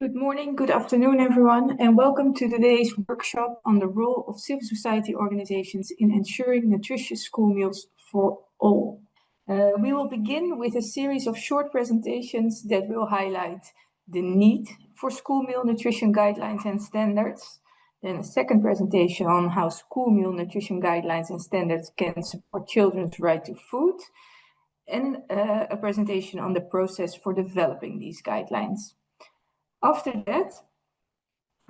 Good morning, good afternoon, everyone, and welcome to today's workshop on the role of civil society organizations in ensuring nutritious school meals for all. We will begin with a series of short presentations that will highlight the need for school meal nutrition guidelines and standards. Then a second presentation on how school meal nutrition guidelines and standards can support children's right to food, and a presentation on the process for developing these guidelines. After that,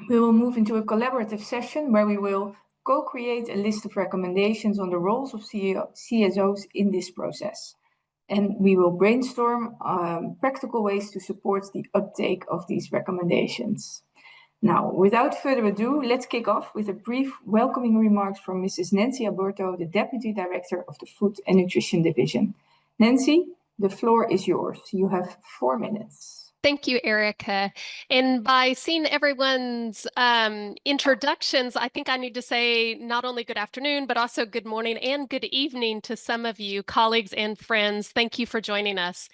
we will move into a collaborative session where we will co-create a list of recommendations on the roles of CSOs in this process. And we will brainstorm practical ways to support the uptake of these recommendations. Now, without further ado, let's kick off with a brief welcoming remarks from Mrs. Nancy Alberto, the Deputy Director of the Food and Nutrition Division. Nancy, the floor is yours. You have 4 minutes. Thank you, Erica. And by seeing everyone's introductions, I think I need to say not only good afternoon, but also good morning and good evening to some of you, colleagues and friends. Thank you for joining us.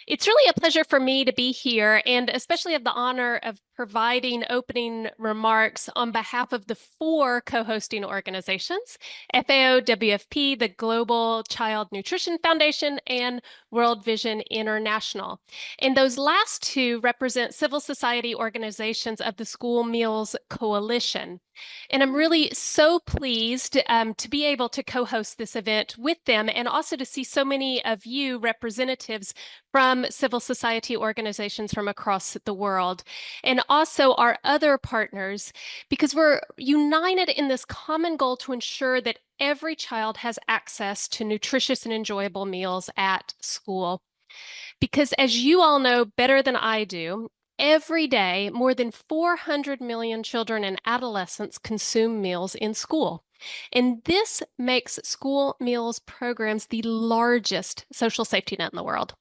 It's really a pleasure for me to be here, and especially have the honor of providing opening remarks on behalf of the 4 co-hosting organizations, FAO WFP, the Global Child Nutrition Foundation, and World Vision International. And those last 2 represent civil society organizations of the School Meals Coalition. And I'm really so pleased to be able to co-host this event with them, and also to see so many of you representatives from civil society organizations from across the world, and also our other partners, because we're united in this common goal to ensure that every child has access to nutritious and enjoyable meals at school. Because as you all know better than I do, every day, more than 400 million children and adolescents consume meals in school. And this makes school meals programs the largest social safety net in the world.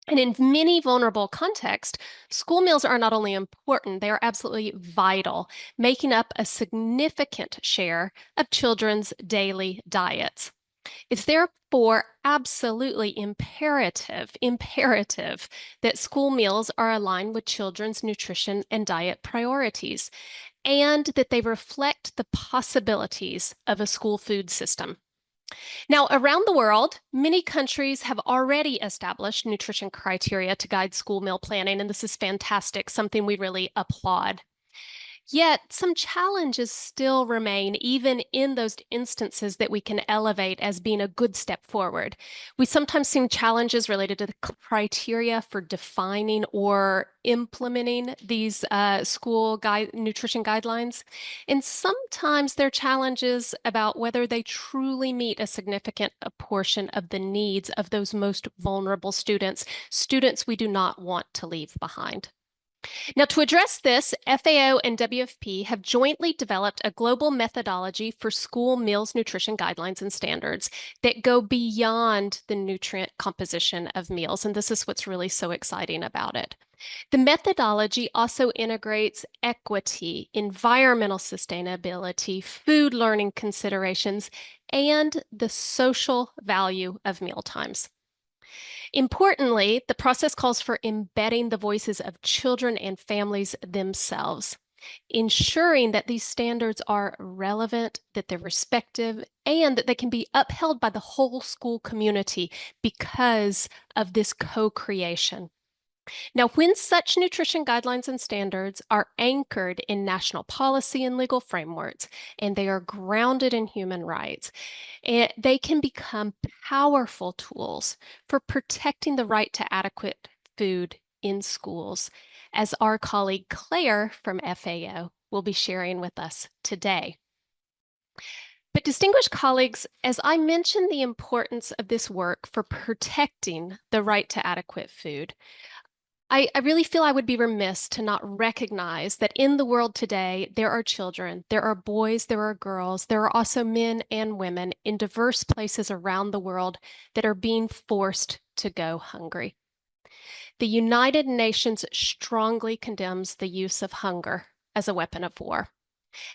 And in many vulnerable contexts, school meals are not only important, they are absolutely vital, making up a significant share of children's daily diets. It's therefore absolutely imperative that school meals are aligned with children's nutrition and diet priorities, and that they reflect the possibilities of a school food system. Now, around the world, many countries have already established nutrition criteria to guide school meal planning, and this is fantastic, something we really applaud. Yet, some challenges still remain, even in those instances that we can elevate as being a good step forward. We sometimes see challenges related to the criteria for defining or implementing these school nutrition guidelines. And sometimes there are challenges about whether they truly meet a significant portion of the needs of those most vulnerable students we do not want to leave behind. Now, to address this, FAO and WFP have jointly developed a global methodology for school meals nutrition guidelines and standards that go beyond the nutrient composition of meals, and this is what's really so exciting about it. The methodology also integrates equity, environmental sustainability, food learning considerations, and the social value of mealtimes. Importantly, the process calls for embedding the voices of children and families themselves, ensuring that these standards are relevant, that they're respective, and that they can be upheld by the whole school community because of this co-creation. Now, when such nutrition guidelines and standards are anchored in national policy and legal frameworks, and they are grounded in human rights, they can become powerful tools for protecting the right to adequate food in schools, as our colleague Claire from FAO will be sharing with us today. But distinguished colleagues, as I mentioned the importance of this work for protecting the right to adequate food, I really feel I would be remiss to not recognize that in the world today, there are children, there are boys, there are girls, there are also men and women in diverse places around the world that are being forced to go hungry. The United Nations strongly condemns the use of hunger as a weapon of war.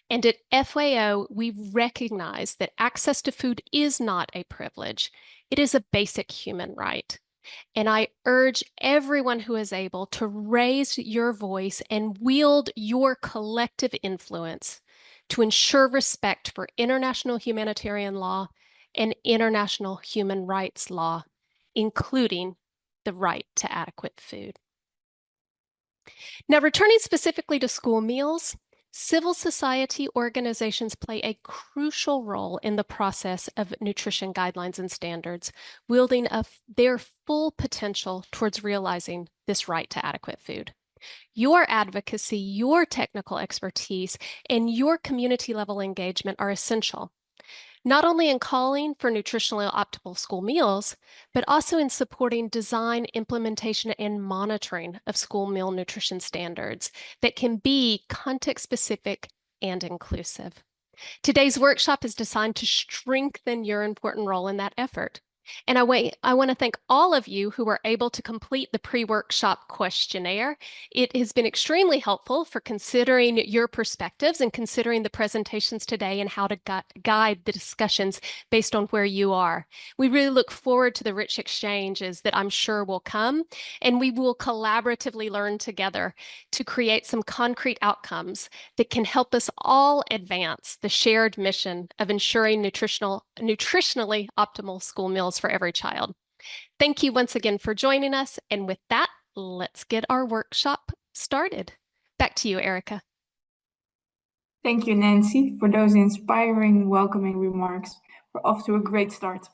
And at FAO, we recognize that access to food is not a privilege. It is a basic human right. And I urge everyone who is able to raise your voice and wield your collective influence to ensure respect for international humanitarian law and international human rights law, including the right to adequate food. Now, returning specifically to school meals, civil society organizations play a crucial role in the process of nutrition guidelines and standards, wielding their full potential towards realizing this right to adequate food. Your advocacy, your technical expertise, and your community level engagement are essential, not only in calling for nutritionally optimal school meals, but also in supporting design, implementation, and monitoring of school meal nutrition standards that can be context-specific and inclusive. Today's workshop is designed to strengthen your important role in that effort. And I want to thank all of you who were able to complete the pre-workshop questionnaire. It has been extremely helpful for considering your perspectives and considering the presentations today and how to guide the discussions based on where you are. We really look forward to the rich exchanges that I'm sure will come, and we will collaboratively learn together to create some concrete outcomes that can help us all advance the shared mission of ensuring nutritionally optimal school meals for every child. Thank you once again for joining us. And with that, let's get our workshop started. Back to you, Erica. Thank you, Nancy, for those inspiring, welcoming remarks. We're off to a great start.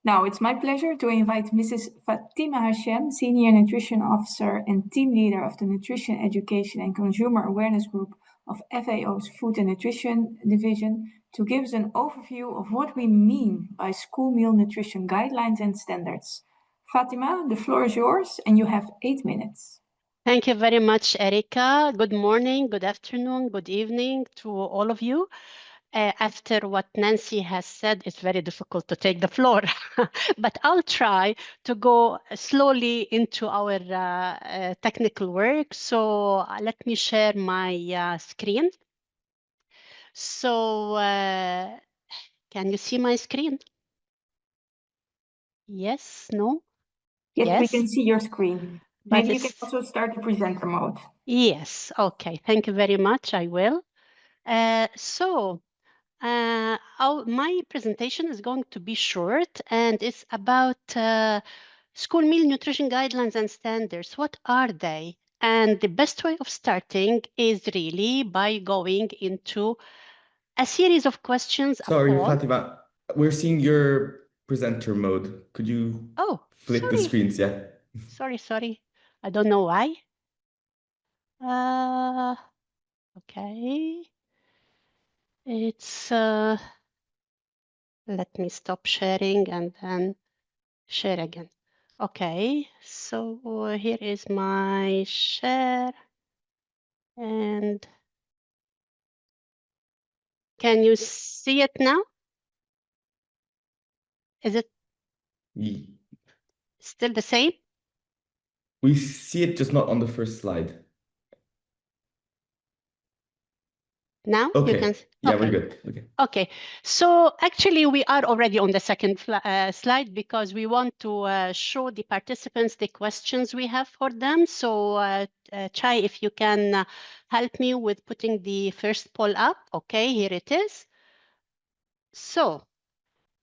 Now, it's my pleasure to invite Mrs. Fatima Hashem, Senior Nutrition Officer and Team Leader of the Nutrition Education and Consumer Awareness Group of FAO's Food and Nutrition Division, to give us an overview of what we mean by school meal nutrition guidelines and standards. Fatima, the floor is yours, and you have 8 minutes. Thank you very much, Erica. Good morning, good afternoon, good evening to all of you. After what Nancy has said, it's very difficult to take the floor, but I'll try to go slowly into our technical work. So let me share my screen. So can you see my screen? Yes, no? Yes, we can see your screen. But maybe you can also start the presenter mode. Yes, okay, thank you very much, I will. My presentation is going to be short, and it's about school meal nutrition guidelines and standards. What are they? And the best way of starting is really by going into a series of questions. Sorry, Fatima, we're seeing your presenter mode. Could you flip the screens? Yeah. Sorry. I don't know why. Okay. It's let me stop sharing and then share again. Okay, so here is my share. And can you see it now? Is it still the same? We see it, just not on the first slide. Now okay. You can. Yeah, okay. We're good. Okay. So actually, we are already on the second slide because we want to show the participants the questions we have for them. So Chai, if you can help me with putting the first poll up. Okay, here it is. So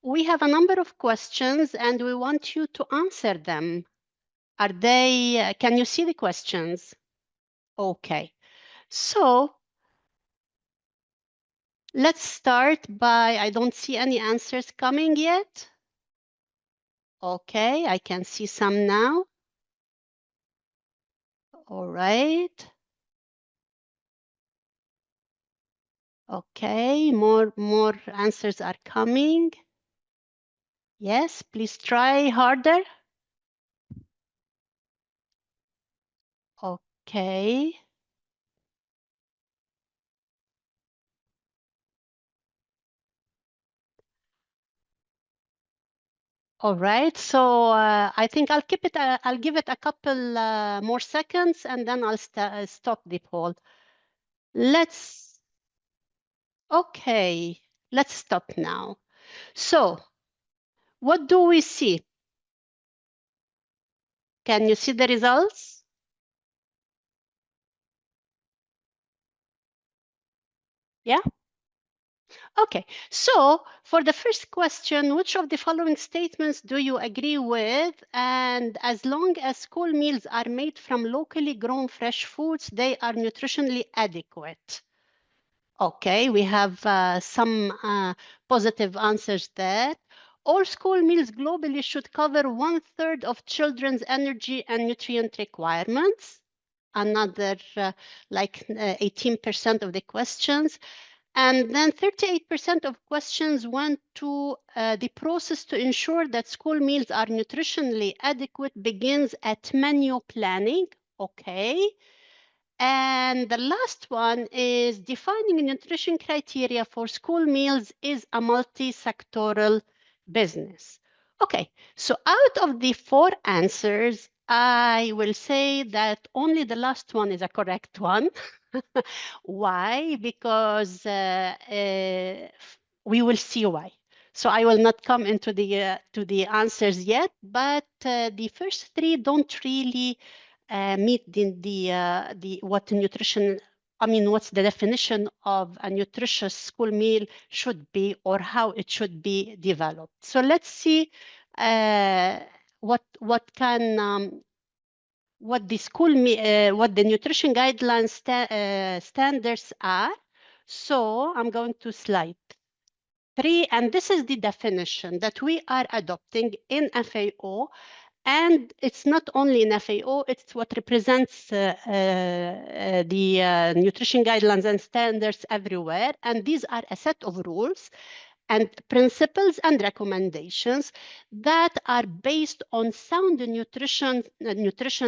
we have a number of questions and we want you to answer them. Are they, can you see the questions? Okay, so let's start by, I don't see any answers coming yet. Okay, I can see some now. All right. Okay, more answers are coming. Yes, please try harder. Okay. All right, so I think I'll keep it. I'll give it a couple more seconds, and then I'll stop the poll. Okay, let's stop now. So, what do we see? Can you see the results? Yeah? Okay, so for the first question, which of the following statements do you agree with? And as long as school meals are made from locally grown fresh foods, they are nutritionally adequate. Okay, we have some positive answers there. All school meals globally should cover 1/3 of children's energy and nutrient requirements. Another like 18% of the questions. And then 38% of questions went to the process to ensure that school meals are nutritionally adequate begins at menu planning. Okay. And the last one is defining nutrition criteria for school meals is a multi-sectoral business. Okay, so out of the 4 answers, I will say that only the last one is a correct one. Why? Because we will see why. So I will not come into the to the answers yet, but the first 3 don't really meet the what nutrition. I mean, what's the definition of a nutritious school meal should be, or how it should be developed. So let's see what can what the what the nutrition guidelines standards are. So I'm going to slide 3, and this is the definition that we are adopting in FAO. And it's not only in FAO, it's what represents the nutrition guidelines and standards everywhere. And these are a set of rules and principles and recommendations that are based on sound nutrition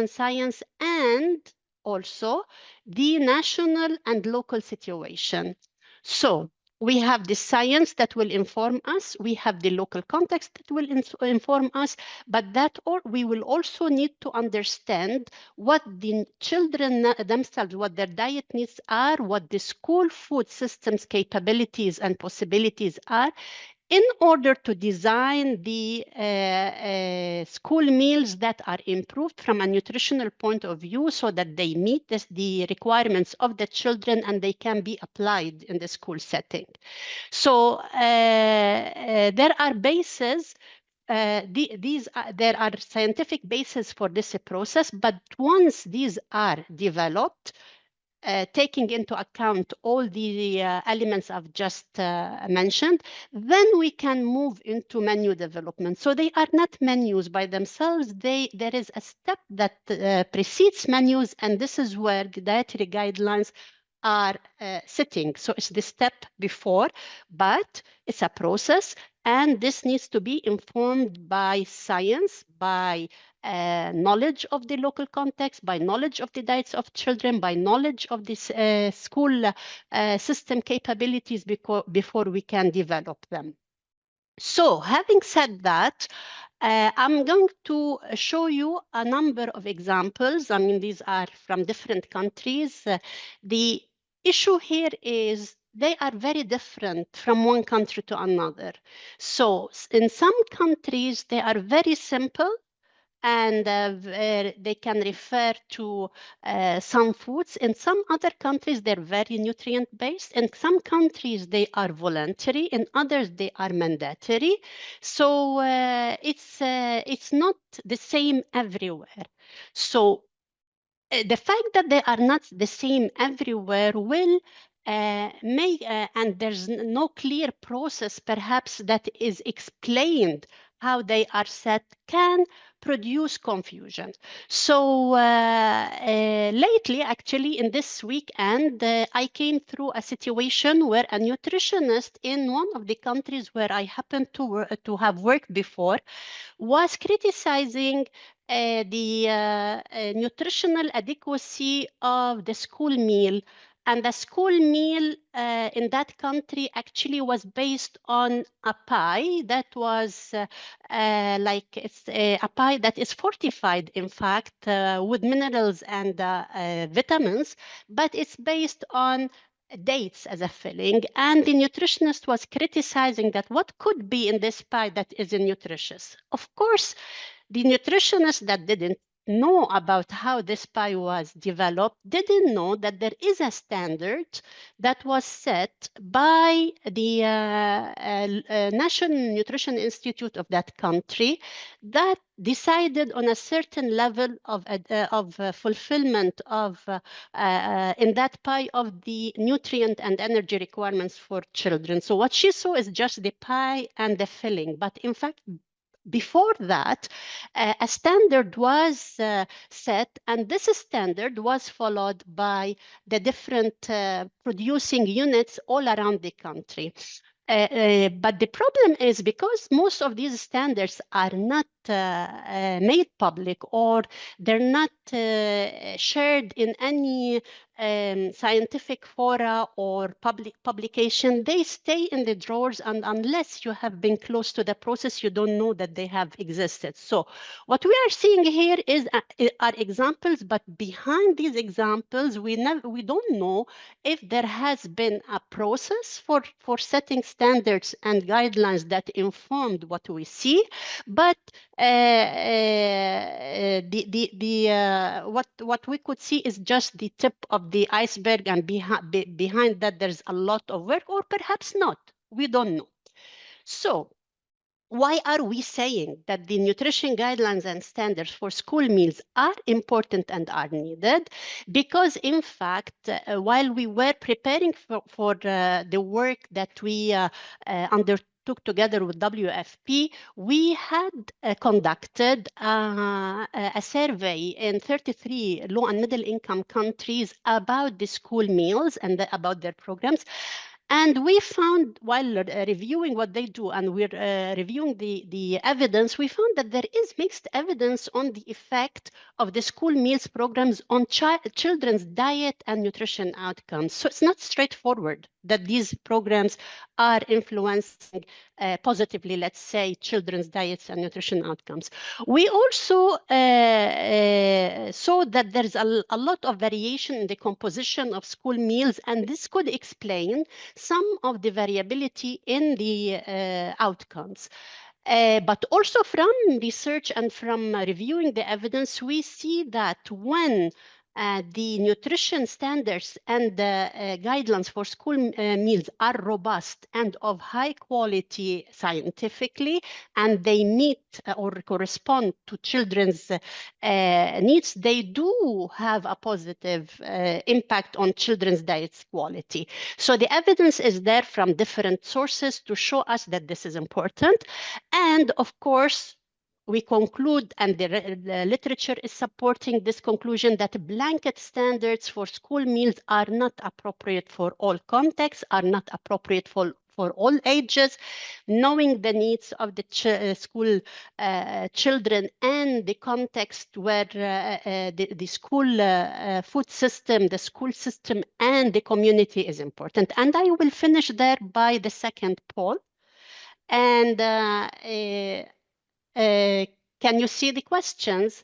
science and also the national and local situation. So we have the science that will inform us, we have the local context that will inform us, but we will also need to understand what the children themselves, what their diet needs are, what the school food systems capabilities and possibilities are, in order to design the school meals that are improved from a nutritional point of view so that they meet the requirements of the children and they can be applied in the school setting. So there are bases there are scientific bases for this process, but once these are developed, taking into account all the elements I've just mentioned, then we can move into menu development. So they are not menus by themselves. There is a step that precedes menus, and this is where the dietary guidelines are sitting. So it's the step before, but it's a process, and this needs to be informed by science, by knowledge of the local context, by knowledge of the diets of children, by knowledge of this school system capabilities before we can develop them. So having said that, I'm going to show you a number of examples. I mean, these are from different countries. The issue here is they are very different from one country to another. So in some countries, they are very simple, and they can refer to some foods. In some other countries, they're very nutrient-based. In some countries, they are voluntary. In others, they are mandatory. So it's not the same everywhere. So the fact that they are not the same everywhere will and there's no clear process perhaps that is explained how they are set, can produce confusion. So lately, actually, in this weekend, I came through a situation where a nutritionist in one of the countries where I happened to have worked before was criticizing the nutritional adequacy of the school meal. And the school meal in that country actually was based on a pie that was like it's a pie that is fortified, in fact, with minerals and vitamins, but it's based on dates as a filling. And the nutritionist was criticizing that what could be in this pie that isn't nutritious. Of course, the nutritionist that didn't know about how this pie was developed didn't know that there is a standard that was set by the National Nutrition Institute of that country that decided on a certain level of fulfillment of in that pie of the nutrient and energy requirements for children. So what she saw is just the pie and the filling, but in fact, before that, a standard was set, and this standard was followed by the different producing units all around the country. But the problem is because most of these standards are not made public, or they're not shared in any scientific fora or public publication, they stay in the drawers, and unless you have been close to the process, you don't know that they have existed. So what we are seeing here are examples, but behind these examples, we don't know if there has been a process for setting standards and guidelines that informed what we see. But what we could see is just the tip of the iceberg, and behind that there's a lot of work, or perhaps not. We don't know. So why are we saying that the nutrition guidelines and standards for school meals are important and are needed? Because in fact, while we were preparing for the work that we undertook together with WFP, we had conducted a survey in 33 low and middle income countries about the school meals and about their programs. And we found, while reviewing what they do, and we're reviewing the evidence, we found that there is mixed evidence on the effect of the school meals programs on children's diet and nutrition outcomes. So it's not straightforward that these programs are influencing positively, let's say, children's diets and nutrition outcomes. We also saw that there's a lot of variation in the composition of school meals, and this could explain some of the variability in the outcomes. But also from research and from reviewing the evidence, we see that when the nutrition standards and the guidelines for school meals are robust and of high quality scientifically, and they meet or correspond to children's needs, they do have a positive impact on children's diet quality. So the evidence is there from different sources to show us that this is important. And of course, we conclude, and the literature is supporting this conclusion, that blanket standards for school meals are not appropriate for all contexts, are not appropriate for all ages. Knowing the needs of the school children and the context where the school food system, the school system, and the community is important. And I will finish there by the second poll. And can you see the questions?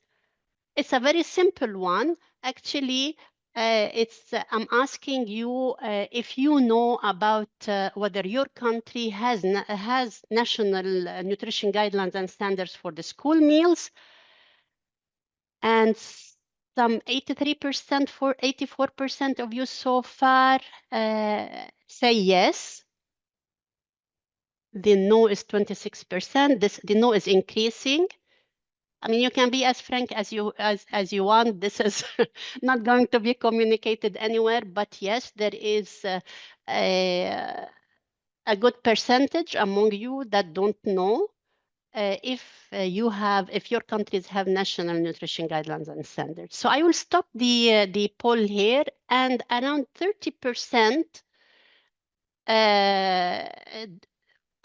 It's a very simple one. Actually, I'm asking you if you know about whether your country has national nutrition guidelines and standards for the school meals. And some 83% for 84% of you so far say yes. The no is 26%. The no is increasing. I mean, you can be as frank as you want. This is not going to be communicated anywhere. But yes, there is a good percentage among you that don't know if your countries have national nutrition guidelines and standards. So I will stop the poll here, and around 30%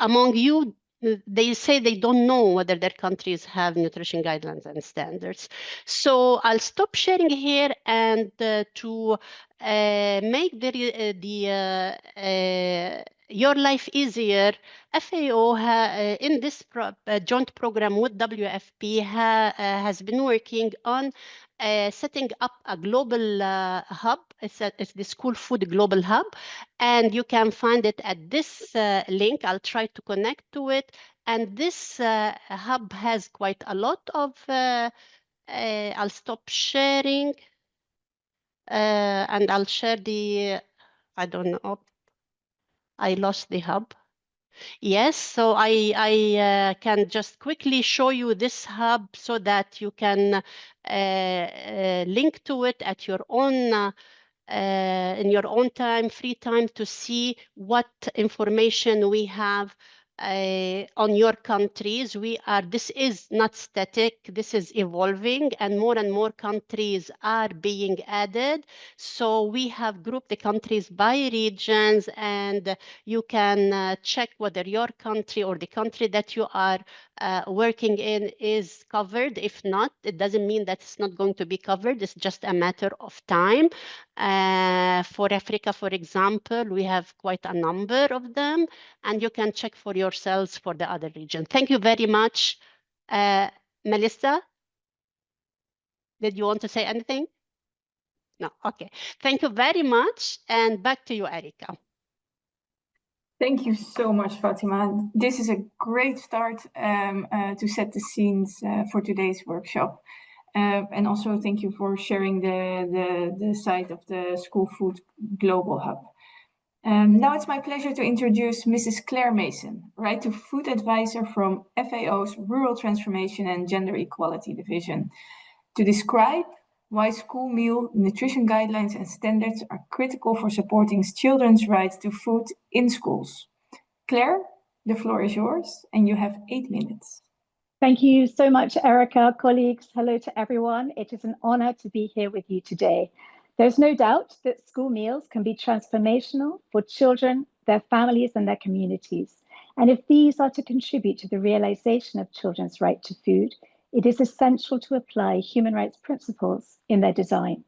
among you, they say they don't know whether their countries have nutrition guidelines and standards. So I'll stop sharing here, and to make your life easier, FAO in this joint program with WFP has been working on setting up a global hub. It's the School Food Global Hub, and you can find it at this link. I'll try to connect to it. And this hub has quite a lot of I'll stop sharing and I'll share the, I don't know, I lost the hub. Yes, so I can just quickly show you this hub so that you can link to it at your own in your own time, free time, to see what information we have on your countries. This is not static, this is evolving, and more countries are being added. So we have grouped the countries by regions, and you can check whether your country or the country that you are working in is covered. If not, it doesn't mean that it's not going to be covered. It's just a matter of time. For Africa, for example, we have quite a number of them, and you can check for yourselves for the other region. Thank you very much. Melissa, did you want to say anything? No, okay. Thank you very much, and back to you, Erika. Thank you so much, Fatima. This is a great start to set the scenes for today's workshop. And also thank you for sharing the site of the School Food Global Hub. Now it's my pleasure to introduce Mrs. Claire Mason, Right to Food Advisor from FAO's Rural Transformation and Gender Equality Division, to describe why school meal nutrition guidelines and standards are critical for supporting children's right to food in schools. Claire, the floor is yours, and you have 8 minutes. Thank you so much, Erica. Colleagues, hello to everyone. It is an honor to be here with you today. There's no doubt that school meals can be transformational for children, their families, and their communities. And if these are to contribute to the realization of children's right to food, it is essential to apply human rights principles in their design.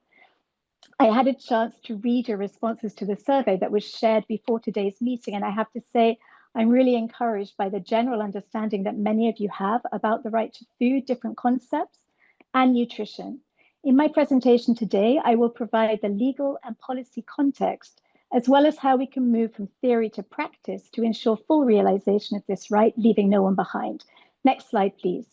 I had a chance to read your responses to the survey that was shared before today's meeting, and I have to say, I'm really encouraged by the general understanding that many of you have about the right to food, different concepts, and nutrition. In my presentation today, I will provide the legal and policy context, as well as how we can move from theory to practice to ensure full realization of this right, leaving no one behind. Next slide, please.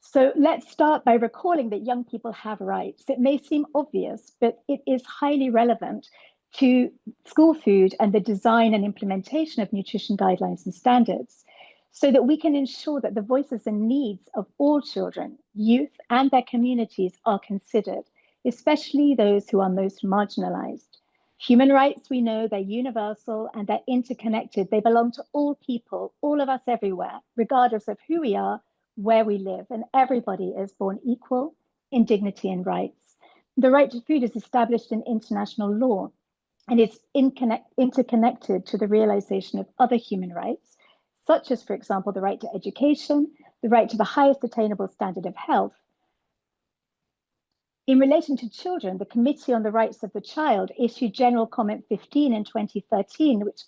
So let's start by recalling that young people have rights. It may seem obvious, but it is highly relevant to school food and the design and implementation of nutrition guidelines and standards, so that we can ensure that the voices and needs of all children, youth, and their communities are considered, especially those who are most marginalized. Human rights, we know they're universal and they're interconnected. They belong to all people, all of us everywhere, regardless of who we are, where we live, and everybody is born equal in dignity and rights. The right to food is established in international law, and it's interconnected to the realization of other human rights, such as, for example, the right to education, the right to the highest attainable standard of health. In relation to children, the Committee on the Rights of the Child issued General Comment 15 in 2013, which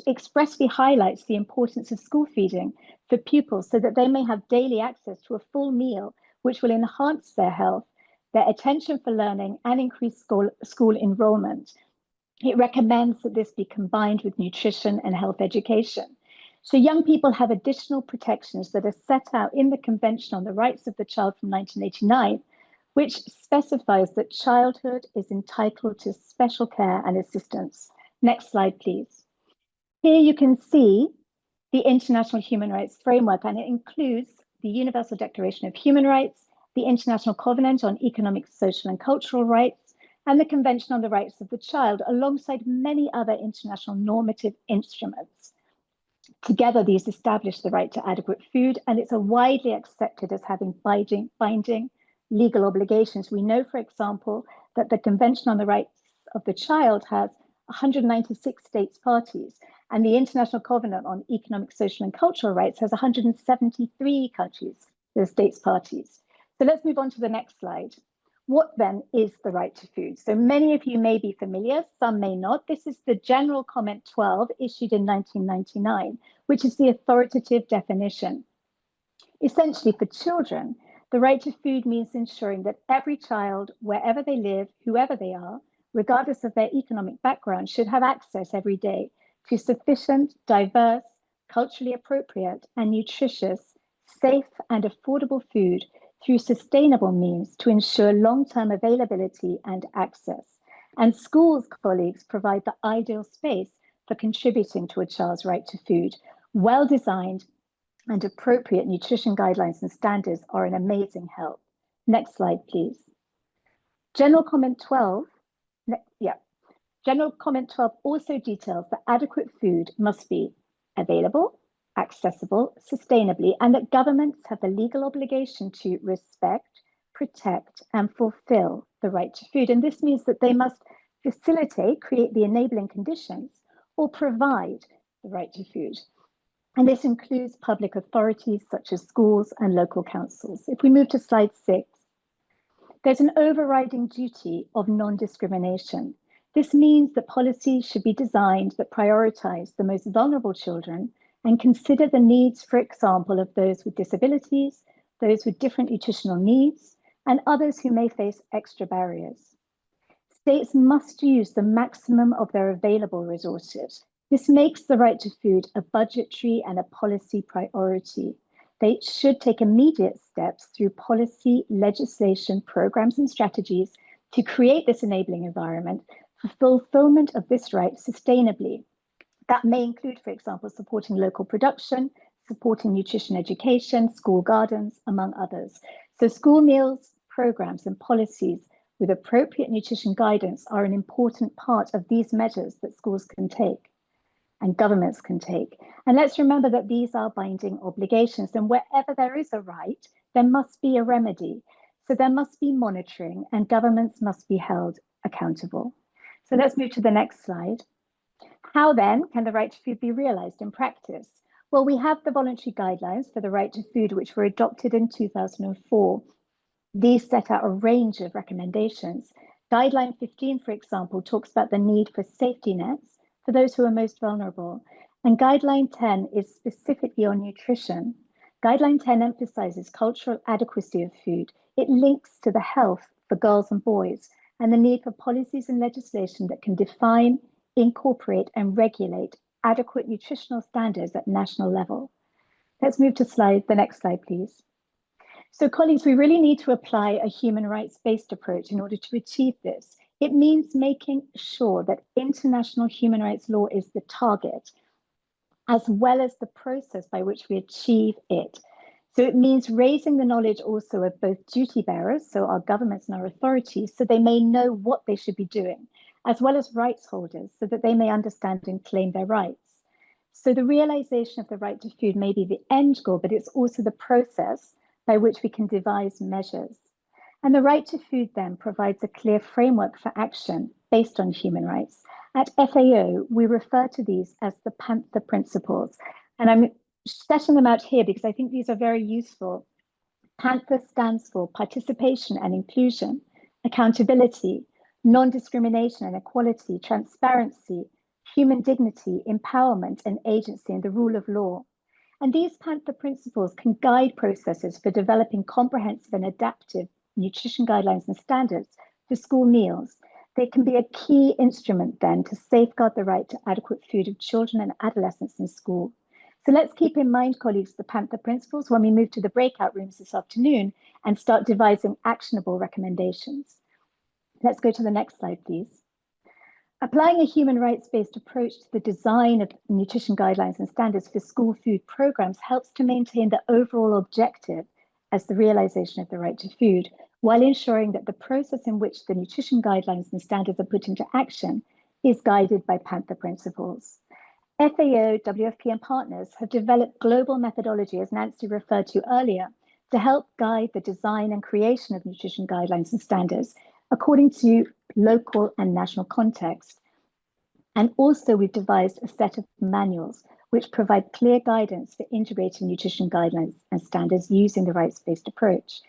expressly highlights the importance of school feeding for pupils so that they may have daily access to a full meal, which will enhance their health, their attention for learning, and increase school enrollment. It recommends that this be combined with nutrition and health education. So young people have additional protections that are set out in the Convention on the Rights of the Child from 1989, which specifies that childhood is entitled to special care and assistance. Next slide, please. Here you can see the International Human Rights Framework, and it includes the Universal Declaration of Human Rights, the International Covenant on Economic, Social, and Cultural Rights, and the Convention on the Rights of the Child, alongside many other international normative instruments. Together, these establish the right to adequate food, and it's widely accepted as having binding legal obligations. We know, for example, that the Convention on the Rights of the Child has 196 states parties, and the International Covenant on Economic, Social, and Cultural Rights has 173 countries, the states parties. So let's move on to the next slide. What then is the right to food? So many of you may be familiar, some may not. This is the General Comment 12 issued in 1999, which is the authoritative definition. Essentially, for children, the right to food means ensuring that every child, wherever they live, whoever they are, regardless of their economic background, should have access every day to sufficient, diverse, culturally appropriate, and nutritious, safe, and affordable food through sustainable means to ensure long-term availability and access. And schools, colleagues, provide the ideal space for contributing to a child's right to food. Well-designed and appropriate nutrition guidelines and standards are an amazing help. Next slide, please. General Comment 12, General Comment 12 also details that adequate food must be available, accessible, sustainably, and that governments have the legal obligation to respect, protect, and fulfill the right to food. And this means that they must facilitate, create the enabling conditions, or provide the right to food. And this includes public authorities such as schools and local councils. If we move to slide 6, there's an overriding duty of non-discrimination. This means that policies should be designed that prioritize the most vulnerable children and consider the needs, for example, of those with disabilities, those with different nutritional needs, and others who may face extra barriers. States must use the maximum of their available resources. This makes the right to food a budgetary and a policy priority. They should take immediate steps through policy, legislation, programs, and strategies to create this enabling environment for fulfillment of this right sustainably. That may include, for example, supporting local production, supporting nutrition education, school gardens, among others. So school meals, programs, and policies with appropriate nutrition guidance are an important part of these measures that schools can take and governments can take. And let's remember that these are binding obligations, and wherever there is a right, there must be a remedy. So there must be monitoring and governments must be held accountable. So let's move to the next slide. How then can the right to food be realized in practice? Well, we have the voluntary guidelines for the right to food, which were adopted in 2004. These set out a range of recommendations. Guideline 15, for example, talks about the need for safety nets for those who are most vulnerable. And Guideline 10 is specifically on nutrition. Guideline 10 emphasizes cultural adequacy of food. It links to the health for girls and boys and the need for policies and legislation that can define, incorporate, and regulate adequate nutritional standards at national level. Let's move to the next slide, please. So colleagues, we really need to apply a human rights-based approach in order to achieve this. It means making sure that international human rights law is the target, as well as the process by which we achieve it. So it means raising the knowledge also of both duty bearers, so our governments and our authorities, so they may know what they should be doing, as well as rights holders, so that they may understand and claim their rights. So the realization of the right to food may be the end goal, but it's also the process by which we can devise measures. And the right to food then provides a clear framework for action based on human rights. At FAO, we refer to these as the Panther Principles. And I'm setting them out here because I think these are very useful. Panther stands for participation and inclusion, accountability, non-discrimination and equality, transparency, human dignity, empowerment and agency, and the rule of law. And these Panther Principles can guide processes for developing comprehensive and adaptive nutrition guidelines and standards for school meals. They can be a key instrument then to safeguard the right to adequate food of children and adolescents in school. So let's keep in mind, colleagues, the Panther Principles when we move to the breakout rooms this afternoon and start devising actionable recommendations. Let's go to the next slide, please. Applying a human rights-based approach to the design of nutrition guidelines and standards for school food programs helps to maintain the overall objective as the realization of the right to food, while ensuring that the process in which the nutrition guidelines and standards are put into action is guided by Panther Principles. FAO, WFP, and partners have developed global methodology, as Nancy referred to earlier, to help guide the design and creation of nutrition guidelines and standards according to local and national context. And also we've devised a set of manuals which provide clear guidance for integrating nutrition guidelines and standards using the rights-based approach.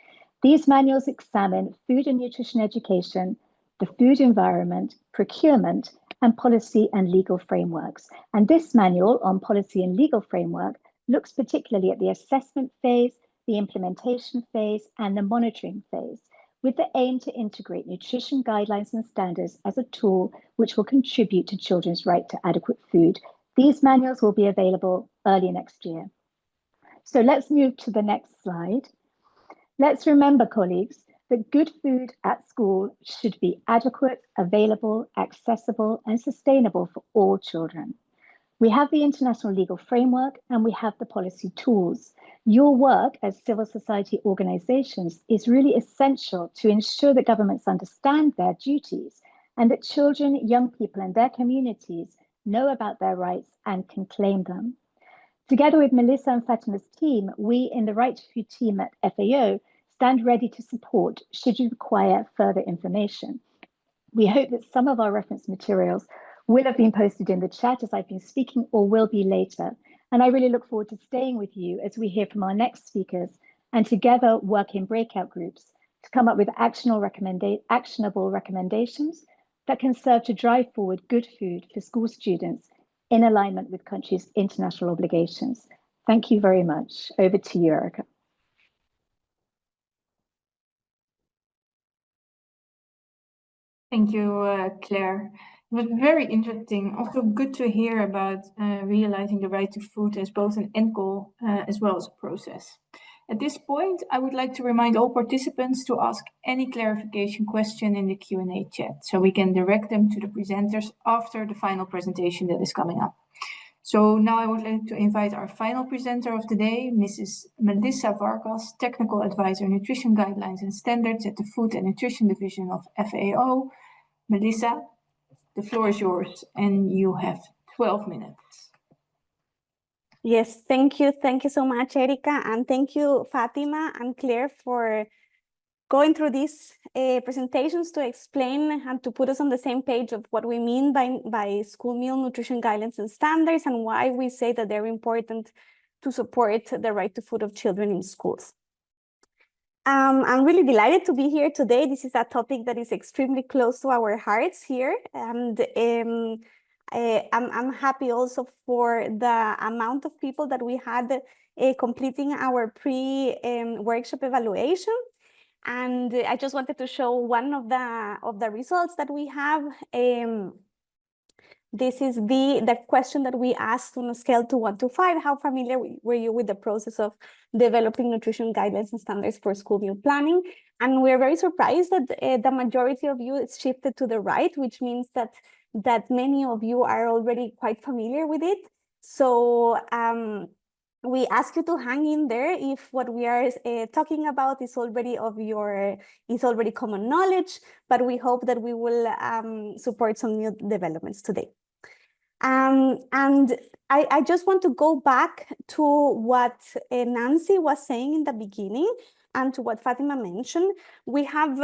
These manuals examine food and nutrition education, the food environment, procurement, and policy and legal frameworks. And this manual on policy and legal framework looks particularly at the assessment phase, the implementation phase, and the monitoring phase, with the aim to integrate nutrition guidelines and standards as a tool which will contribute to children's right to adequate food. These manuals will be available early next year. So let's move to the next slide. Let's remember, colleagues, that good food at school should be adequate, available, accessible, and sustainable for all children. We have the international legal framework and we have the policy tools. Your work as civil society organizations is really essential to ensure that governments understand their duties and that children, young people, and their communities know about their rights and can claim them. Together with Melissa and Fatima's team, we in the Right to Food team at FAO stand ready to support should you require further information. We hope that some of our reference materials will have been posted in the chat as I've been speaking or will be later. And I really look forward to staying with you as we hear from our next speakers and together work in breakout groups to come up with actionable recommendations that can serve to drive forward good food for school students in alignment with countries' international obligations. Thank you very much. Over to you, Erica. Thank you, Claire. It was very interesting. Also good to hear about realizing the right to food as both an end goal as well as a process. At this point, I would like to remind all participants to ask any clarification question in the Q&A chat so we can direct them to the presenters after the final presentation that is coming up. So now I would like to invite our final presenter of the day, Mrs. Melissa Vargas, Technical Advisor, Nutrition Guidelines and Standards at the Food and Nutrition Division of FAO. Melissa, the floor is yours and you have 12 minutes. Yes, thank you. Thank you so much, Erica. And thank you, Fatima and Claire, for going through these presentations to explain and to put us on the same page of what we mean by school meal nutrition guidelines and standards and why we say that they're important to support the right to food of children in schools. I'm really delighted to be here today. This is a topic that is extremely close to our hearts here. And I'm happy also for the amount of people that we had completing our pre-workshop evaluation. And I just wanted to show one of the results that we have. This is the question that we asked on a scale to 1 to 5. How familiar were you with the process of developing nutrition guidelines and standards for school meal planning? And we're very surprised that the majority of you is shifted to the right, which means that many of you are already quite familiar with it. So we ask you to hang in there if what we are talking about is already common knowledge, but we hope that we will support some new developments today. And I just want to go back to what Nancy was saying in the beginning and to what Fatima mentioned. We have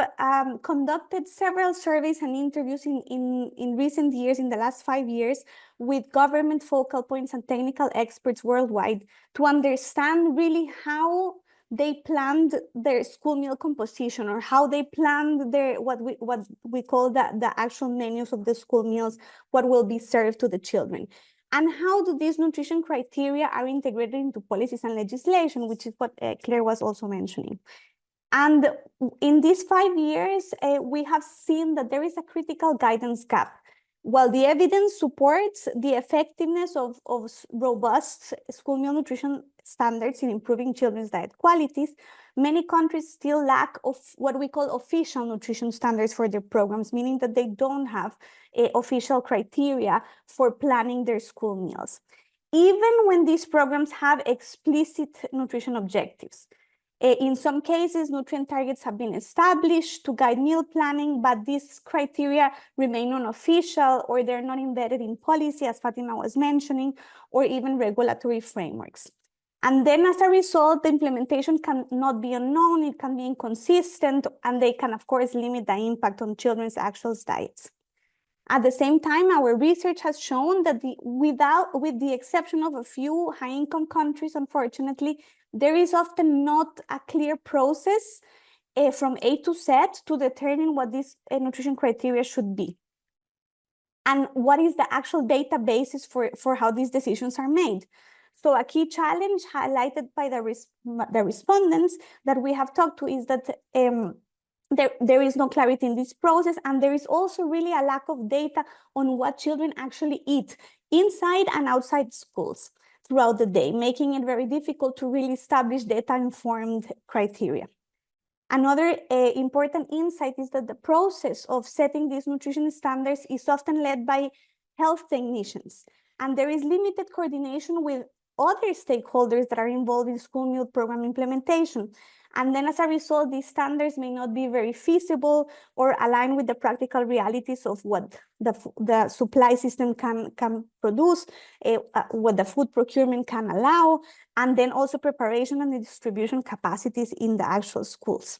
conducted several surveys and interviews in recent years, in the last 5 years, with government focal points and technical experts worldwide to understand really how they planned their school meal composition, or how they planned their what we call the actual menus of the school meals, what will be served to the children. And how do these nutrition criteria are integrated into policies and legislation, which is what Claire was also mentioning. And in these 5 years, we have seen that there is a critical guidance gap. While the evidence supports the effectiveness of robust school meal nutrition standards in improving children's diet qualities, many countries still lack of what we call official nutrition standards for their programs, meaning that they don't have official criteria for planning their school meals, even when these programs have explicit nutrition objectives. In some cases, nutrient targets have been established to guide meal planning, but these criteria remain unofficial, or they're not embedded in policy, as Fatima was mentioning, or even regulatory frameworks. And then as a result, the implementation cannot be unknown, it can be inconsistent, and they can, of course, limit the impact on children's actual diets. At the same time, our research has shown that with the exception of a few high-income countries, unfortunately, there is often not a clear process from A to Z to determine what these nutrition criteria should be. And what is the actual databases for how these decisions are made. So a key challenge highlighted by the respondents that we have talked to is that there is no clarity in this process, and there is also really a lack of data on what children actually eat inside and outside schools throughout the day, making it very difficult to really establish data-informed criteria. Another important insight is that the process of setting these nutrition standards is often led by health technicians, and there is limited coordination with other stakeholders that are involved in school meal program implementation. And then as a result, these standards may not be very feasible or align with the practical realities of what the supply system can produce, what the food procurement can allow, and then also preparation and the distribution capacities in the actual schools.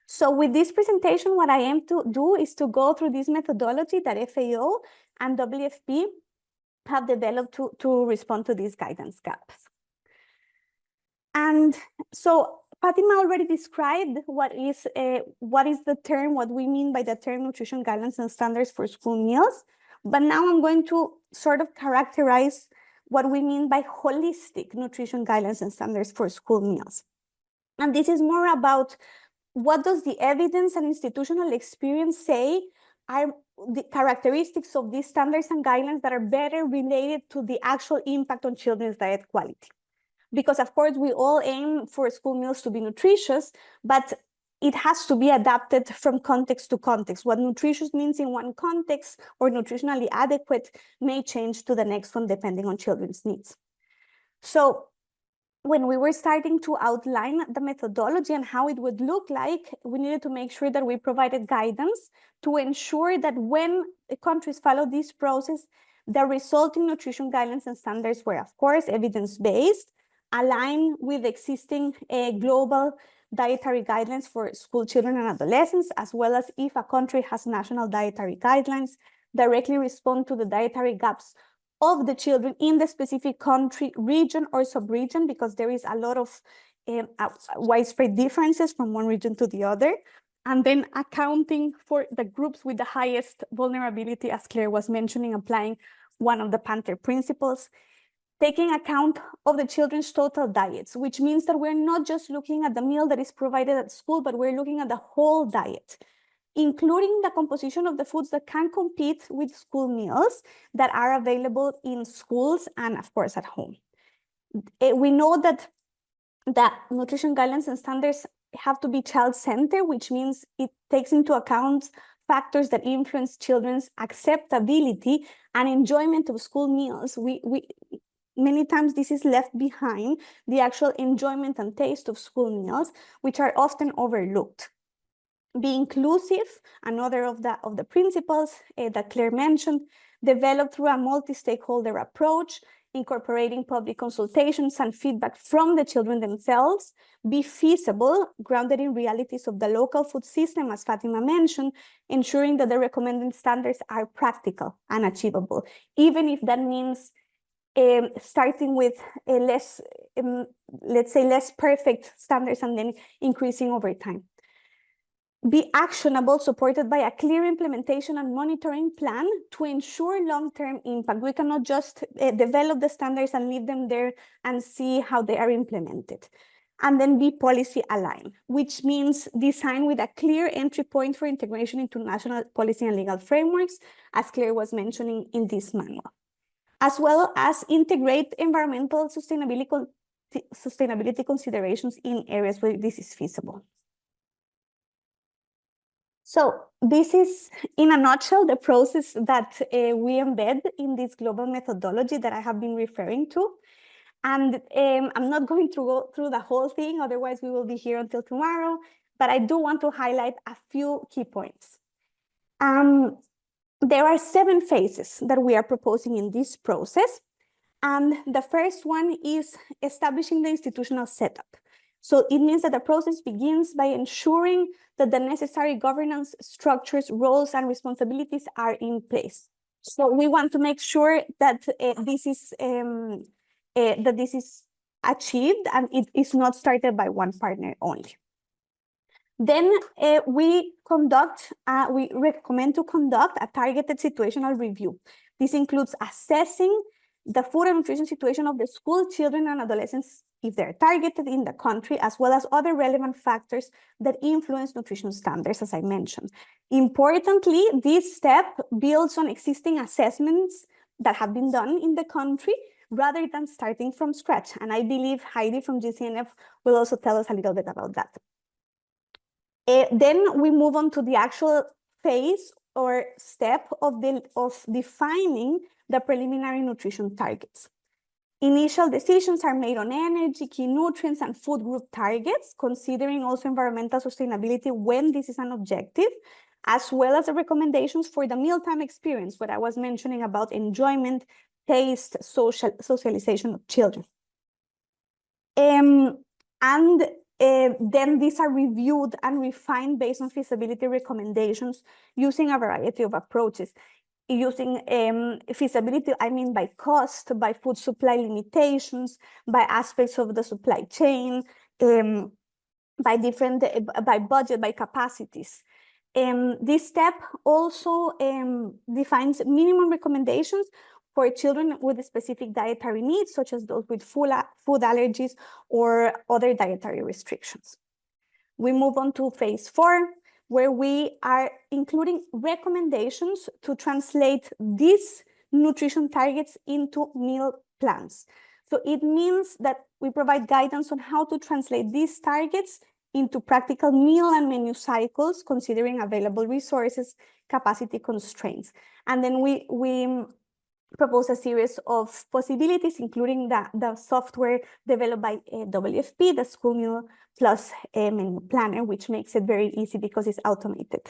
So with this presentation, what I aim to do is to go through this methodology that FAO and WFP have developed to respond to these guidance gaps. And so Fatima already described what is the term, what we mean by the term nutrition guidelines and standards for school meals. But now I'm going to sort of characterize what we mean by holistic nutrition guidelines and standards for school meals. And this is more about what does the evidence and institutional experience say are the characteristics of these standards and guidelines that are better related to the actual impact on children's diet quality. Because of course we all aim for school meals to be nutritious, but it has to be adapted from context to context. What nutritious means in one context or nutritionally adequate may change to the next one depending on children's needs. So when we were starting to outline the methodology and how it would look like, we needed to make sure that we provided guidance to ensure that when the countries follow this process, the resulting nutrition guidelines and standards were, of course, evidence-based, aligned with existing global dietary guidelines for school children and adolescents, as well as if a country has national dietary guidelines, directly respond to the dietary gaps of the children in the specific country, region, or sub-region, because there is a lot of widespread differences from one region to the other. And then accounting for the groups with the highest vulnerability, as Claire was mentioning, applying one of the Panther principles, taking account of the children's total diets, which means that we're not just looking at the meal that is provided at school, but we're looking at the whole diet, including the composition of the foods that can compete with school meals that are available in schools and, of course, at home. We know that the nutrition guidelines and standards have to be child-centered, which means it takes into account factors that influence children's acceptability and enjoyment of school meals. Many times this is left behind, the actual enjoyment and taste of school meals, which are often overlooked. Be inclusive, another of the principles that Claire mentioned, developed through a multi-stakeholder approach, incorporating public consultations and feedback from the children themselves. Be feasible, grounded in realities of the local food system, as Fatima mentioned, ensuring that the recommended standards are practical and achievable, even if that means starting with a less, let's say, less perfect standards and then increasing over time. Be actionable, supported by a clear implementation and monitoring plan to ensure long-term impact. We cannot just develop the standards and leave them there and see how they are implemented. And then be policy aligned, which means design with a clear entry point for integration into national policy and legal frameworks, as Claire was mentioning in this manual, as well as integrate environmental sustainability considerations in areas where this is feasible. So this is, in a nutshell, the process that we embed in this global methodology that I have been referring to. And I'm not going to go through the whole thing, otherwise we will be here until tomorrow, but I do want to highlight a few key points. There are 7 phases that we are proposing in this process. And the first one is establishing the institutional setup. So it means that the process begins by ensuring that the necessary governance structures, roles, and responsibilities are in place. So we want to make sure that this is achieved and it is not started by one partner only. Then we recommend to conduct a targeted situational review. This includes assessing the food and nutrition situation of the school children and adolescents if they're targeted in the country, as well as other relevant factors that influence nutrition standards, as I mentioned. Importantly, this step builds on existing assessments that have been done in the country rather than starting from scratch. And I believe Heidi from GCNF will also tell us a little bit about that. Then we move on to the actual phase or step of defining the preliminary nutrition targets. Initial decisions are made on energy, key nutrients, and food group targets, considering also environmental sustainability when this is an objective, as well as the recommendations for the mealtime experience, what I was mentioning about enjoyment, taste, socialization of children. Then these are reviewed and refined based on feasibility recommendations using a variety of approaches. Using feasibility, I mean by cost, by food supply limitations, by aspects of the supply chain, by budget, by capacities. This step also defines minimum recommendations for children with specific dietary needs, such as those with food allergies or other dietary restrictions. We move on to phase 4, where we are including recommendations to translate these nutrition targets into meal plans. So it means that we provide guidance on how to translate these targets into practical meal and menu cycles, considering available resources, capacity constraints. And then we propose a series of possibilities, including the software developed by WFP, the School Meal Plus menu planner, which makes it very easy because it's automated.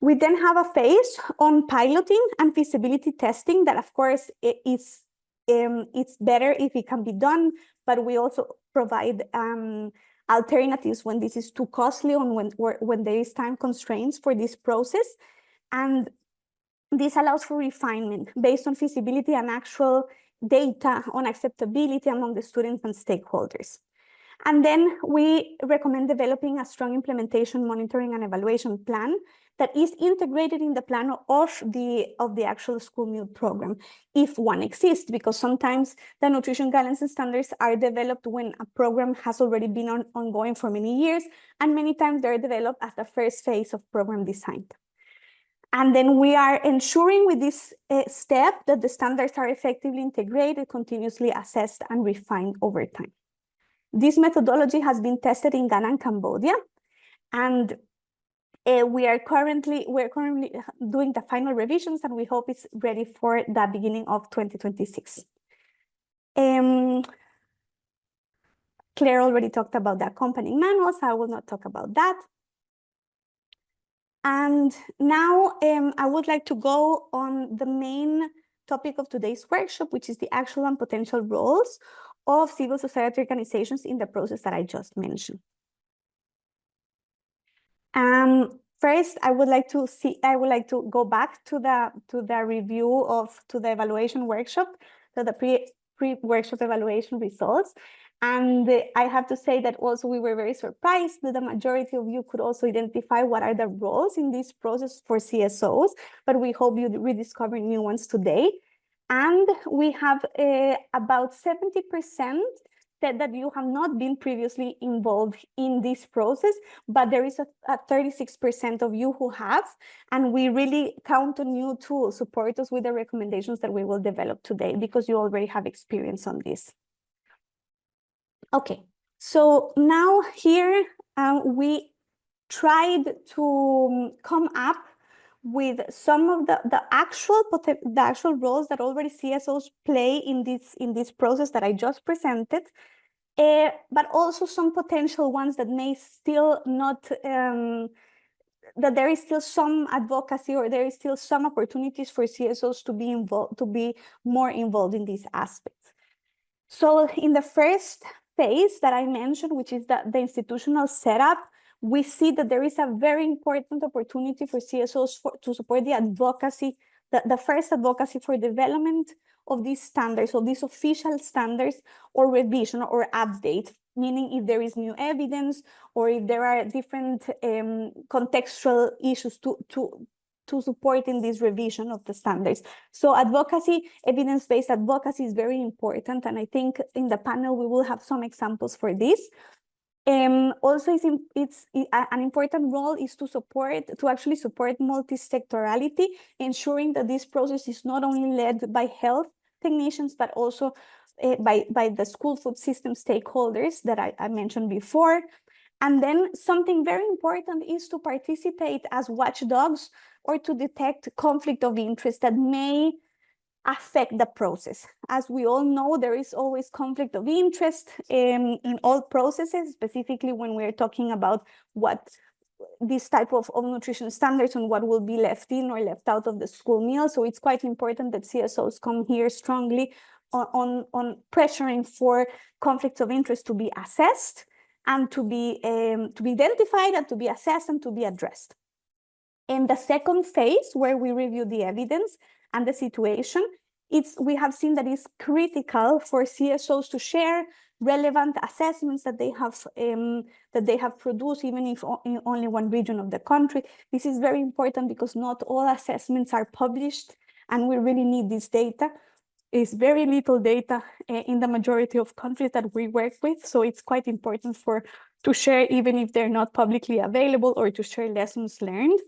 We then have a phase on piloting and feasibility testing that, of course, it's better if it can be done, but we also provide alternatives when this is too costly and when there is time constraints for this process. And this allows for refinement based on feasibility and actual data on acceptability among the students and stakeholders. And then we recommend developing a strong implementation, monitoring, and evaluation plan that is integrated in the plan of the actual school meal program, if one exists, because sometimes the nutrition guidelines and standards are developed when a program has already been ongoing for many years, and many times they're developed as the first phase of program design. And then we are ensuring with this step that the standards are effectively integrated, continuously assessed, and refined over time. This methodology has been tested in Ghana and Cambodia, and we're currently doing the final revisions, and we hope it's ready for the beginning of 2026. Claire already talked about the accompanying manuals. I will not talk about that. And now I would like to go on the main topic of today's workshop, which is the actual and potential roles of civil society organizations in the process that I just mentioned. First, I would like to go back to the review to the evaluation workshop, to the pre-workshop evaluation results. And I have to say that also we were very surprised that the majority of you could also identify what are the roles in this process for CSOs, but we hope you rediscover new ones today. And we have about 70% that you have not been previously involved in this process, but there is a 36% of you who have, and we really count on you to support us with the recommendations that we will develop today, because you already have experience on this. Okay, so now here we tried to come up with some of the actual roles that already CSOs play in this process that I just presented, but also some potential ones that may still not, that there is still some advocacy, or there is still some opportunities for CSOs to be involved, to be more involved in these aspects. So in the first phase that I mentioned, which is the institutional setup, we see that there is a very important opportunity for CSOs to support the advocacy, the first advocacy for development of these standards, of these official standards, or revision or update, meaning if there is new evidence or if there are different contextual issues to support in this revision of the standards. So advocacy, evidence-based advocacy is very important, and I think in the panel we will have some examples for this. Also, it's an important role is to actually support multi-sectorality, ensuring that this process is not only led by health technicians, but also by the school food system stakeholders that I mentioned before. And then something very important is to participate as watchdogs or to detect conflict of interest that may affect the process. As we all know, there is always conflict of interest in all processes, specifically when we're talking about what this type of nutrition standards and what will be left in or left out of the school meal. So it's quite important that CSOs come here strongly on pressuring for conflicts of interest to be assessed and to be identified and to be assessed and to be addressed. In the second phase, where we review the evidence and the situation, we have seen that it's critical for CSOs to share relevant assessments that they have produced, even if in only one region of the country. This is very important because not all assessments are published, and we really need this data. It's very little data in the majority of countries that we work with, so it's quite important to share, even if they're not publicly available, or to share lessons learned.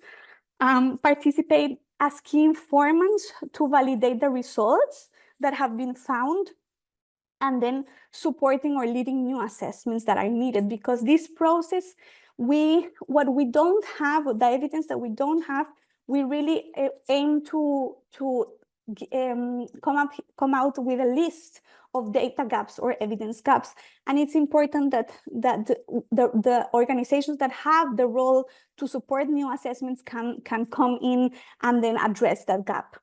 Participate as key informants to validate the results that have been found, and then supporting or leading new assessments that are needed, because this process, what we don't have, the evidence that we don't have, we really aim to come out with a list of data gaps or evidence gaps. And it's important that the organizations that have the role to support new assessments can come in and then address that gap.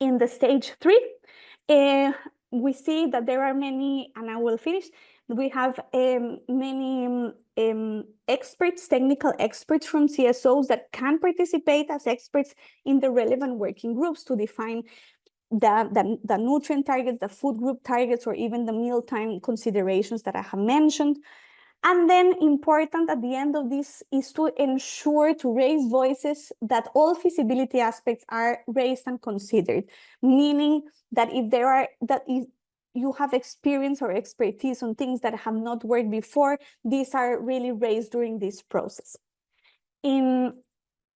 In the stage 3, we see that there are many, and I will finish, we have many experts, technical experts from CSOs that can participate as experts in the relevant working groups to define the nutrient targets, the food group targets, or even the mealtime considerations that I have mentioned. And then important at the end of this is to ensure to raise voices that all feasibility aspects are raised and considered, meaning that if you have experience or expertise on things that have not worked before, these are really raised during this process. In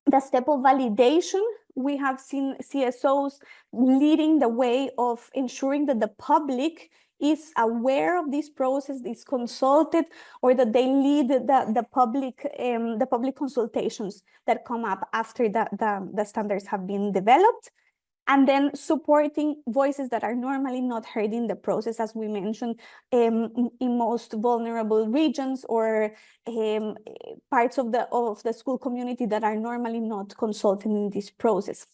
the step of validation, we have seen CSOs leading the way of ensuring that the public is aware of this process, is consulted, or that they lead the public consultations that come up after the standards have been developed. And then supporting voices that are normally not heard in the process, as we mentioned, in most vulnerable regions or parts of the school community that are normally not consulted in this process.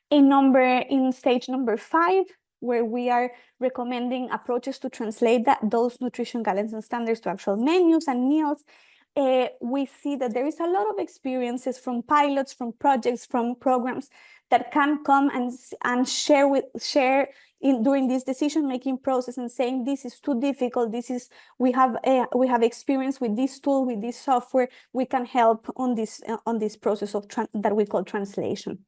In stage number 5, where we are recommending approaches to translate those nutrition guidelines and standards to actual menus and meals, we see that there is a lot of experiences from pilots, from projects, from programs that can come and share during this decision-making process and saying, this is too difficult, we have experience with this tool, with this software, we can help on this process of that we call translation.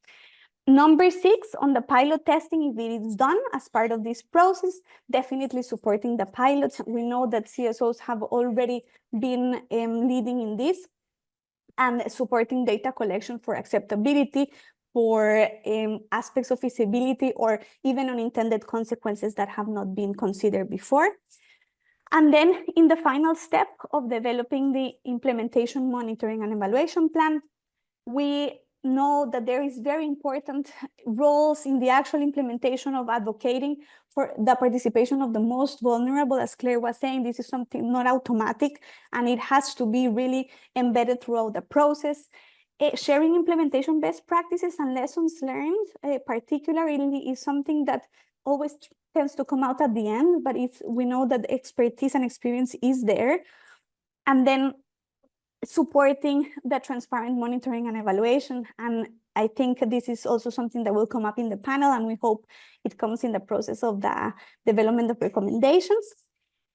Number 6, on the pilot testing, if it is done as part of this process, definitely supporting the pilots. We know that CSOs have already been leading in this and supporting data collection for acceptability, for aspects of feasibility, or even unintended consequences that have not been considered before. And then in the final step of developing the implementation, monitoring, and evaluation plan, we know that there is very important roles in the actual implementation of advocating for the participation of the most vulnerable. As Claire was saying, this is something not automatic, and it has to be really embedded throughout the process. Sharing implementation best practices and lessons learned, particularly, is something that always tends to come out at the end, but we know that expertise and experience is there. And then supporting the transparent monitoring and evaluation. And I think this is also something that will come up in the panel, and we hope it comes in the process of the development of recommendations.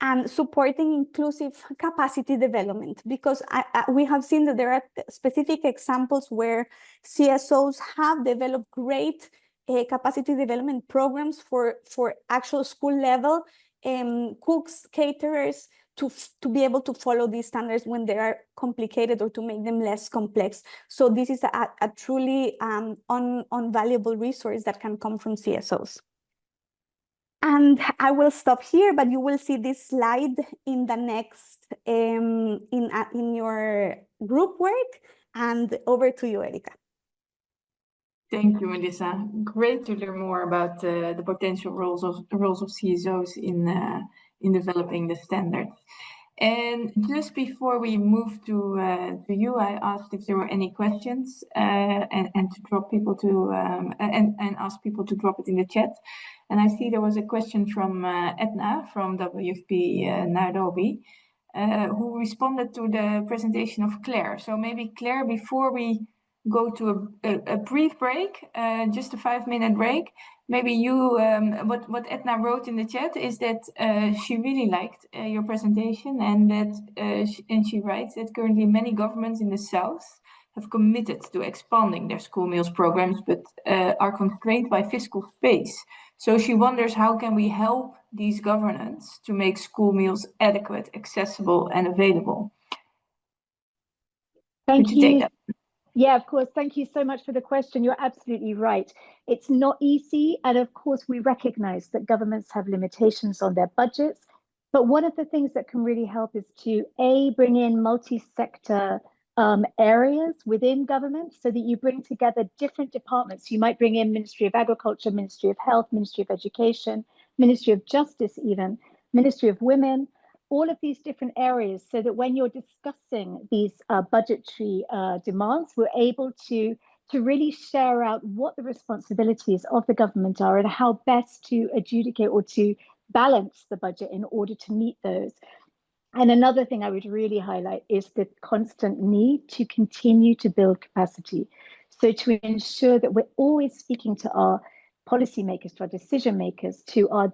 And supporting inclusive capacity development, because we have seen that there are specific examples where CSOs have developed great capacity development programs for actual school level cooks, caterers, to be able to follow these standards when they are complicated, or to make them less complex. So this is a truly invaluable resource that can come from CSOs. And I will stop here, but you will see this slide in the next, in your group work. And over to you, Erika. Thank you, Melissa. Great to learn more about the potential roles of CSOs in developing the standard. And just before we move to you, I asked if there were any questions and to drop people to and ask people to drop it in the chat. And I see there was a question from Edna from WFP Nairobi, who responded to the presentation of Claire. So maybe Claire, before we go to a brief break, just a 5-minute break. Maybe you, what Edna wrote in the chat is that she really liked your presentation, and that she writes that currently many governments in the South have committed to expanding their school meals programs, but are constrained by fiscal space. So she wonders, how can we help these governments to make school meals adequate, accessible, and available? Thank Could you take that? Yeah, of course. Thank you so much for the question. You're absolutely right. It's not easy. And of course, we recognize that governments have limitations on their budgets. But one of the things that can really help is to, A, bring in multi-sector areas within government so that you bring together different departments. You might bring in Ministry of Agriculture, Ministry of Health, Ministry of Education, Ministry of Justice even, Ministry of Women, all of these different areas, so that when you're discussing these budgetary demands, we're able to really share out what the responsibilities of the government are and how best to adjudicate or to balance the budget in order to meet those. And another thing I would really highlight is the constant need to continue to build capacity. So to ensure that we're always speaking to our policymakers, to our decision makers, to our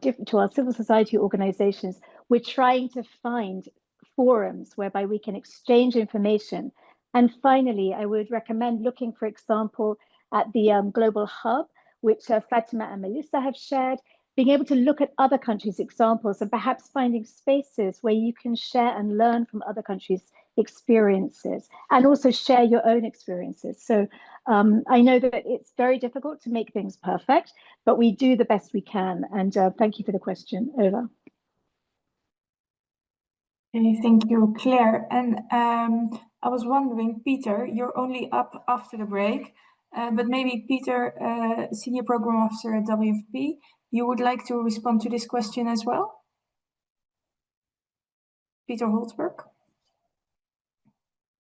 civil society organizations, we're trying to find forums whereby we can exchange information. And finally, I would recommend looking, for example, at the Global Hub, which Fatima and Melissa have shared, being able to look at other countries' examples and perhaps finding spaces where you can share and learn from other countries' experiences and also share your own experiences. So I know that it's very difficult to make things perfect, but we do the best we can. And thank you for the question. Over. Okay, thank you, Claire. And I was wondering, Peter, you're only up after the break, but maybe Peter, Senior Program Officer at WFP, you would like to respond to this question as well? Peter Holtzberg.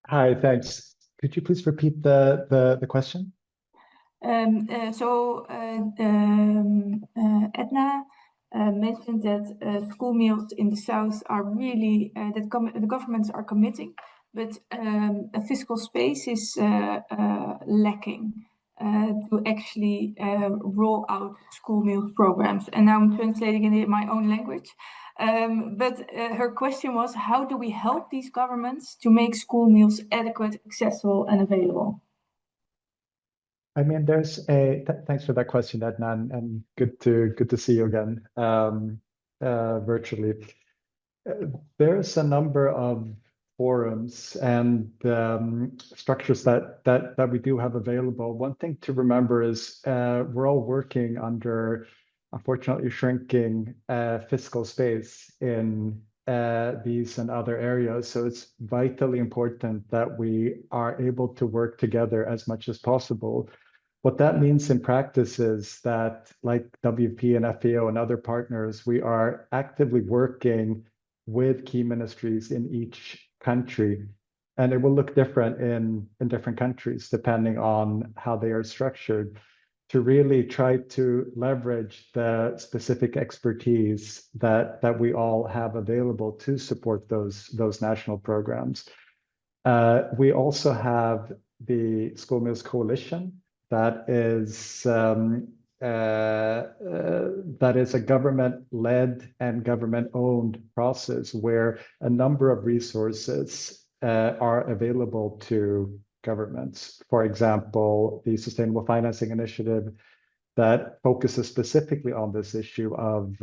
Hi, thanks. Could you please repeat the question? Edna mentioned that school meals in the South are really, the governments are committing, but a fiscal space is lacking to actually roll out school meals programs. And now I'm translating it in my own language. But her question was, how do we help these governments to make school meals adequate, accessible, and available? I mean, there's thanks for that question, Edna, and good to see you again virtually. There's a number of forums and structures that we do have available. One thing to remember is we're all working under, unfortunately, shrinking fiscal space in these and other areas. So it's vitally important that we are able to work together as much as possible. What that means in practice is that, like WP and FAO and other partners, we are actively working with key ministries in each country. And it will look different in different countries, depending on how they are structured, to really try to leverage the specific expertise that we all have available to support those national programs. We also have the School Meals Coalition, that is a government-led and government-owned process where a number of resources are available to governments. For example, the Sustainable Financing Initiative that focuses specifically on this issue of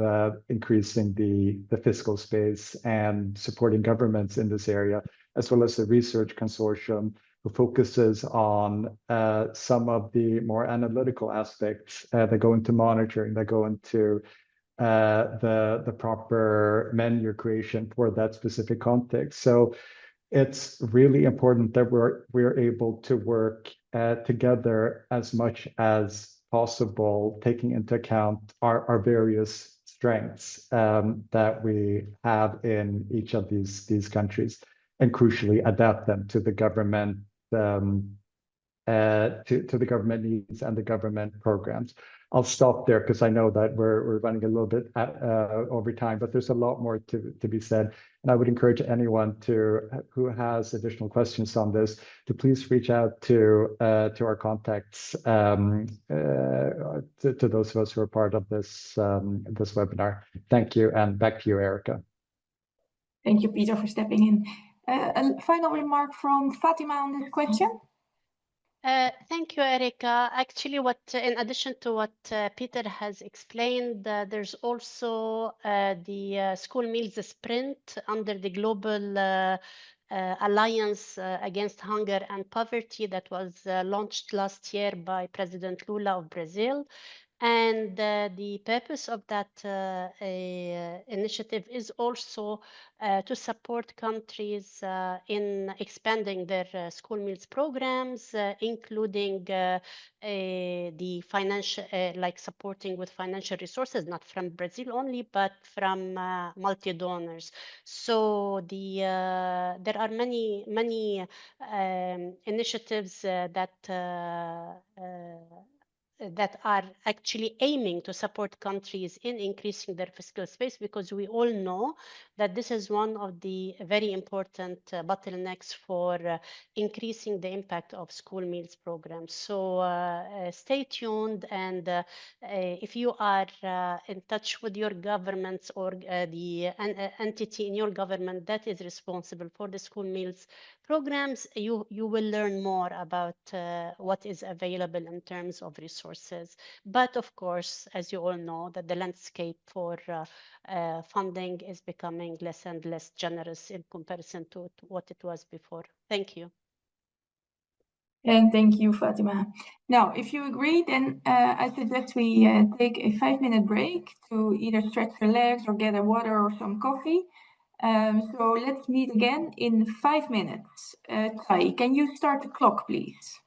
increasing the fiscal space and supporting governments in this area, as well as the Research Consortium, who focuses on some of the more analytical aspects that go into monitoring, that go into the proper menu creation for that specific context. So it's really important that we're able to work together as much as possible, taking into account our various strengths that we have in each of these countries, and crucially adapt them to the government to the government needs and the government programs. I'll stop there because I know that we're running a little bit over time, but there's a lot more to be said. And I would encourage anyone who has additional questions on this to please reach out to our contacts, to those of us who are part of this this webinar. Thank you, and back to you, Erica. Thank you, Peter, for stepping in. A final remark from Fatima on this question. Thank you, Erica. Actually, in addition to what Peter has explained, there's also the school meals sprint under the Global Alliance Against Hunger and Poverty that was launched last year by President Lula of Brazil. And the purpose of that initiative is also to support countries in expanding their school meals programs, including the financial, like supporting with financial resources, not from Brazil only, but from multi-donors. So there are many initiatives that are actually aiming to support countries in increasing their fiscal space, because we all know that this is one of the very important bottlenecks for increasing the impact of school meals programs. So stay tuned, and if you are in touch with your governments or the entity in your government that is responsible for the school meals programs, you will learn more about what is available in terms of resources. But of course, as you all know, that the landscape for funding is becoming less and less generous in comparison to what it was before. Thank you. And thank you, Fatima. Now, if you agree, then I suggest we take a 5-minute break to either stretch your legs or get a water or some coffee. So let's meet again in 5 minutes. Tai, can you start the clock, please?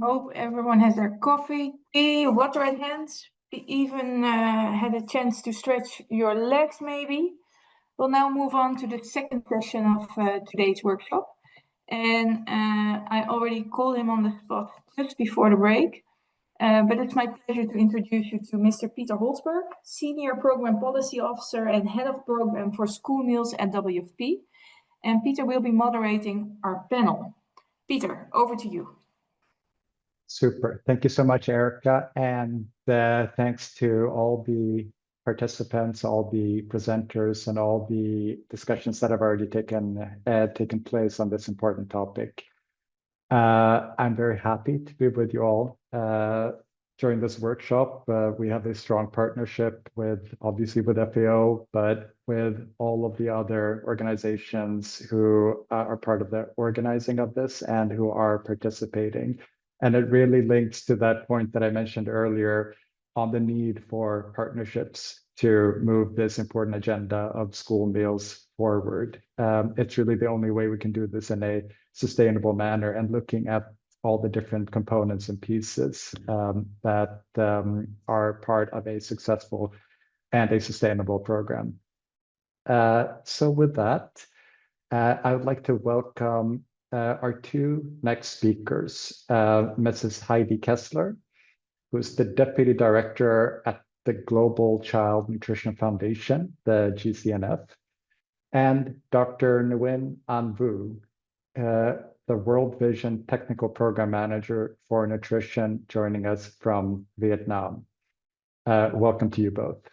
Hope everyone has their coffee, tea, water at hand. Even had a chance to stretch your legs, maybe. We'll now move on to the second session of today's workshop. And I already called him on the spot just before the break. But it's my pleasure to introduce you to Mr. Peter Holzberg, Senior Program Policy Officer and Head of Program for School Meals at WFP. And Peter will be moderating our panel. Peter, over to you. Super. Thank you so much, Erica. And thanks to all the participants, all the presenters, and all the discussions that have already taken place on this important topic. I'm very happy to be with you all during this workshop. We have a strong partnership obviously with FAO, but with all of the other organizations who are part of the organizing of this and who are participating. And it really links to that point that I mentioned earlier on the need for partnerships to move this important agenda of school meals forward. It's really the only way we can do this in a sustainable manner, and looking at all the different components and pieces that are part of a successful and a sustainable program. So with that, I would like to welcome our two next speakers, Mrs. Heidi Kessler, who's the Deputy Director at the Global Child Nutrition Foundation, the GCNF, and Dr. Nguyen An Vu, the World Vision Technical Program Manager for Nutrition, joining us from Vietnam. Welcome to you both.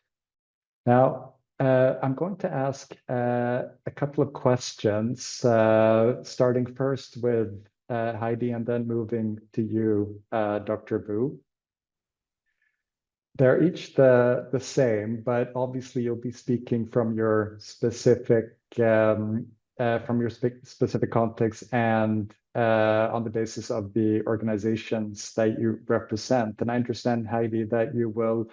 Now, I'm going to ask a couple of questions, starting first with Heidi and then moving to you, Dr. Vu. They're each the same, but obviously you'll be speaking from your specific context and on the basis of the organizations that you represent. And I understand, Heidi, that you will,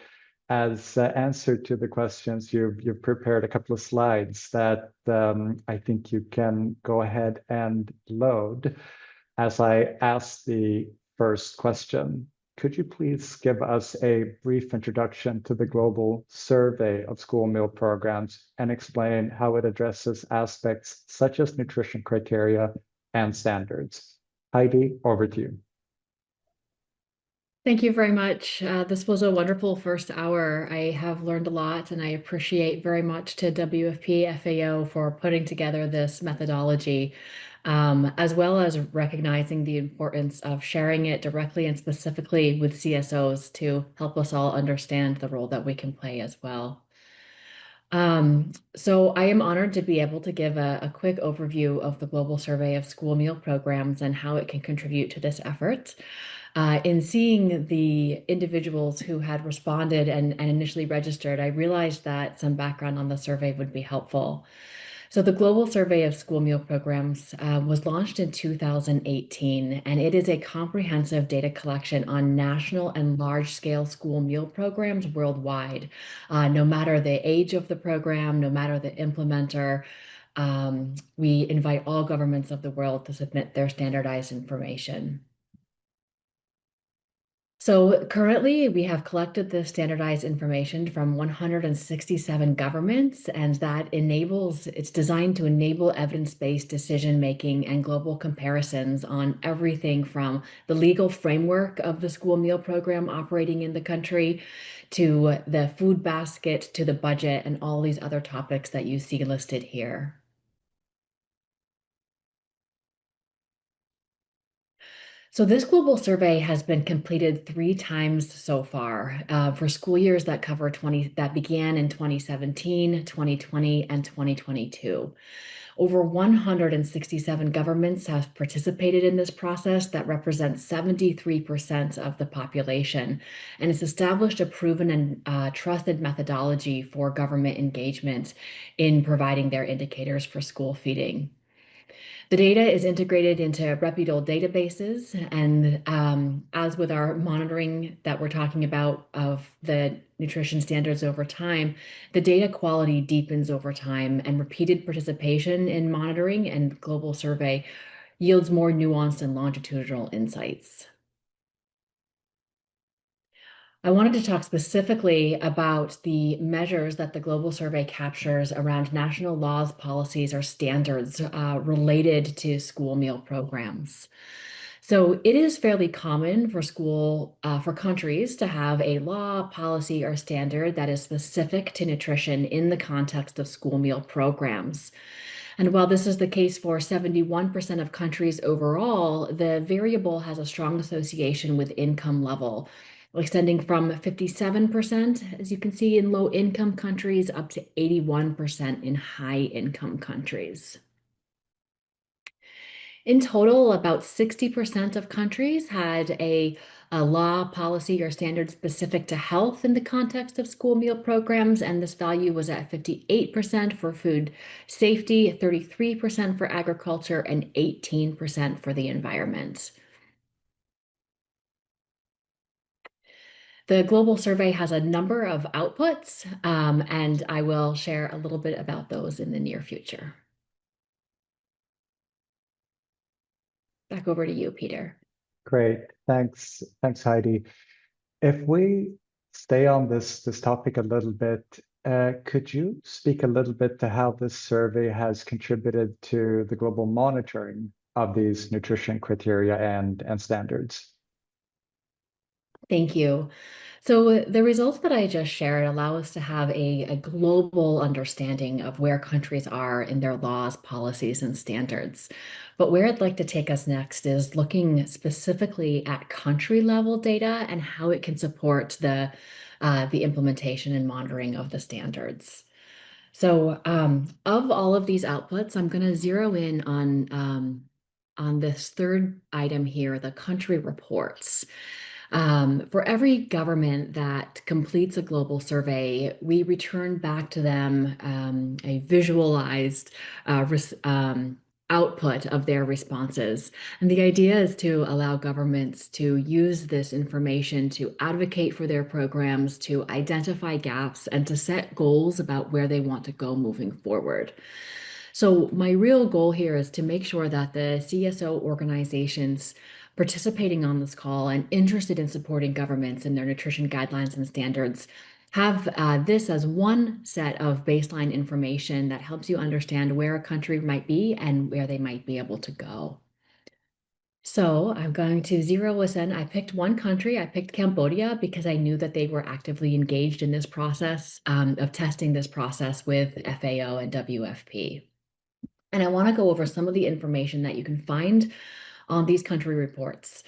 as answer to the questions, you've prepared a couple of slides that I think you can go ahead and load. As I ask the first question, could you please give us a brief introduction to the global survey of school meal programs and explain how it addresses aspects such as nutrition criteria and standards? Heidi, over to you. Thank you very much. This was a wonderful first hour. I have learned a lot, and I appreciate very much to WFP FAO for putting together this methodology, as well as recognizing the importance of sharing it directly and specifically with CSOs to help us all understand the role that we can play as well. So I am honored to be able to give a quick overview of the global survey of school meal programs and how it can contribute to this effort. In seeing the individuals who had responded and initially registered, I realized that some background on the survey would be helpful. So the Global Survey of School Meal Programs was launched in 2018, and it is a comprehensive data collection on national and large-scale school meal programs worldwide. No matter the age of the program, no matter the implementer, we invite all governments of the world to submit their standardized information. So currently, we have collected the standardized information from 167 governments, and it's designed to enable evidence-based decision-making and global comparisons on everything from the legal framework of the school meal program operating in the country to the food basket, to the budget, and all these other topics that you see listed here. So this global survey has been completed 3 times so far for school years that began in 2017, 2020, and 2022. Over 167 governments have participated in this process that represents 73% of the population, and it's established a proven and trusted methodology for government engagement in providing their indicators for school feeding. The data is integrated into reputable databases, and as with our monitoring that we're talking about of the nutrition standards over time, the data quality deepens over time, and repeated participation in monitoring and global survey yields more nuanced and longitudinal insights. I wanted to talk specifically about the measures that the global survey captures around national laws, policies, or standards related to school meal programs. So it is fairly common for countries to have a law, policy, or standard that is specific to nutrition in the context of school meal programs. And while this is the case for 71% of countries overall, the variable has a strong association with income level, extending from 57%, as you can see, in low-income countries up to 81% in high-income countries. In total, about 60% of countries had a law, policy, or standard specific to health in the context of school meal programs, and this value was at 58% for food safety, 33% for agriculture, and 18% for the environment. The global survey has a number of outputs, and I will share a little bit about those in the near future. Back over to you, Peter. Great, thanks, Heidi. If we stay on this topic a little bit, could you speak a little bit to how this survey has contributed to the global monitoring of these nutrition criteria and standards? Thank you. So the results that I just shared allow us to have a global understanding of where countries are in their laws, policies, and standards. But where I'd like to take us next is looking specifically at country level data and how it can support the implementation and monitoring of the standards. So of all of these outputs, I'm going to zero in on this third item here, the country reports. For every government that completes a global survey, we return back to them a visualized output of their responses. And the idea is to allow governments to use this information to advocate for their programs, to identify gaps, and to set goals about where they want to go moving forward. So my real goal here is to make sure that the CSO organizations participating on this call and interested in supporting governments in their nutrition guidelines and standards have this as one set of baseline information that helps you understand where a country might be and where they might be able to go. So I'm going to zero us in. I picked one country. I picked Cambodia because I knew that they were actively engaged in this process of testing this process with FAO and WFP. And I want to go over some of the information that you can find on these country reports.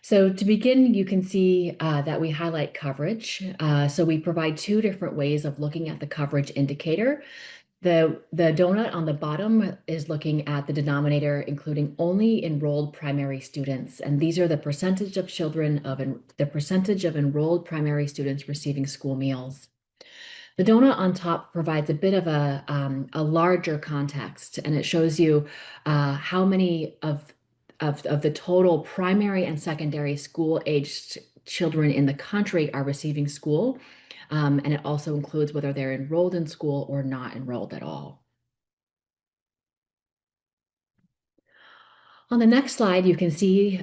So to begin, you can see that we highlight coverage. So we provide 2 different ways of looking at the coverage indicator. The donut on the bottom is looking at the denominator, including only enrolled primary students. And these are the percentage of the percentage of enrolled primary students receiving school meals. The donut on top provides a bit of a larger context, and it shows you how many of the total primary and secondary school-aged children in the country are receiving school. And it also includes whether they're enrolled in school or not enrolled at all. On the next slide, you can see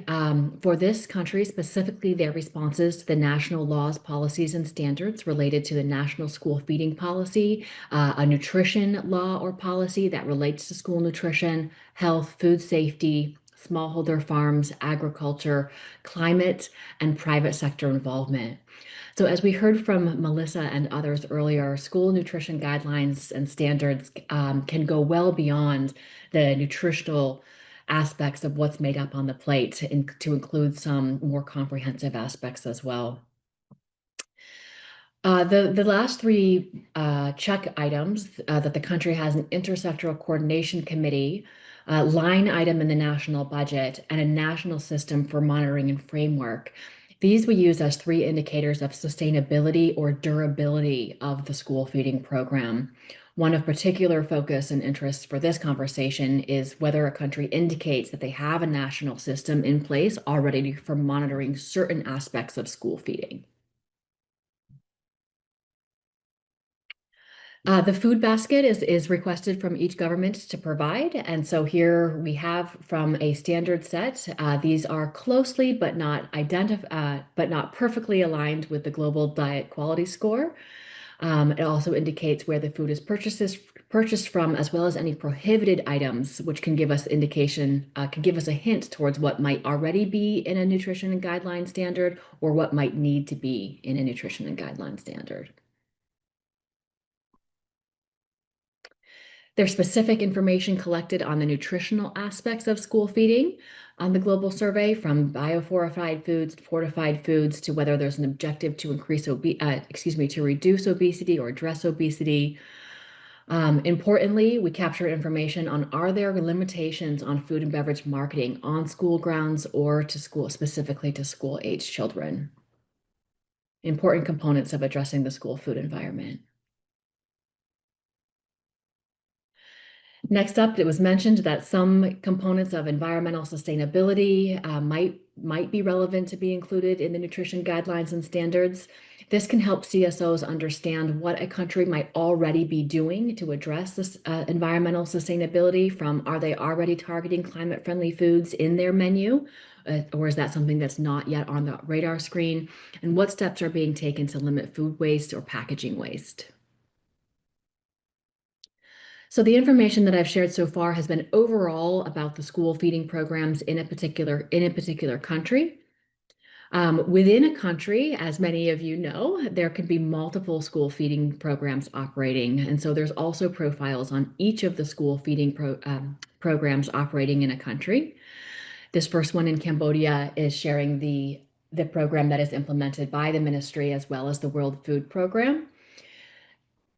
for this country, specifically their responses to the national laws, policies, and standards related to the national school feeding policy, a nutrition law or policy that relates to school nutrition, health, food safety, smallholder farms, agriculture, climate, and private sector involvement. So as we heard from Melissa and others earlier, school nutrition guidelines and standards can go well beyond the nutritional aspects of what's made up on the plate to include some more comprehensive aspects as well. The last three check items that the country has an intersectoral coordination committee, line item in the national budget, and a national system for monitoring and framework. These we use as three indicators of sustainability or durability of the school feeding program. One of particular focus and interest for this conversation is whether a country indicates that they have a national system in place already for monitoring certain aspects of school feeding. The food basket is requested from each government to provide. And so here we have from a standard set, these are closely but not perfectly aligned with the Global Diet Quality Score. It also indicates where the food is purchased from, as well as any prohibited items, which can give us can give us a hint towards what might already be in a nutrition and guideline standard or what might need to be in a nutrition and guideline standard. There's specific information collected on the nutritional aspects of school feeding on the global survey, from biofortified foods, fortified foods, to whether there's an objective to to reduce obesity or address obesity. Importantly, we capture information on are there limitations on food and beverage marketing on school grounds or specifically to school-aged children. Important components of addressing the school food environment. Next up, it was mentioned that some components of environmental sustainability might be relevant to be included in the nutrition guidelines and standards. This can help CSOs understand what a country might already be doing to address this environmental sustainability, from are they already targeting climate-friendly foods in their menu, or is that something that's not yet on the radar screen, and what steps are being taken to limit food waste or packaging waste. So the information that I've shared so far has been overall about the school feeding programs in a particular country. Within a country, as many of you know, there can be multiple school feeding programs operating. And so there's also profiles on each of the school feeding programs operating in a country. This first one in Cambodia is sharing the program that is implemented by the ministry as well as the World Food Program.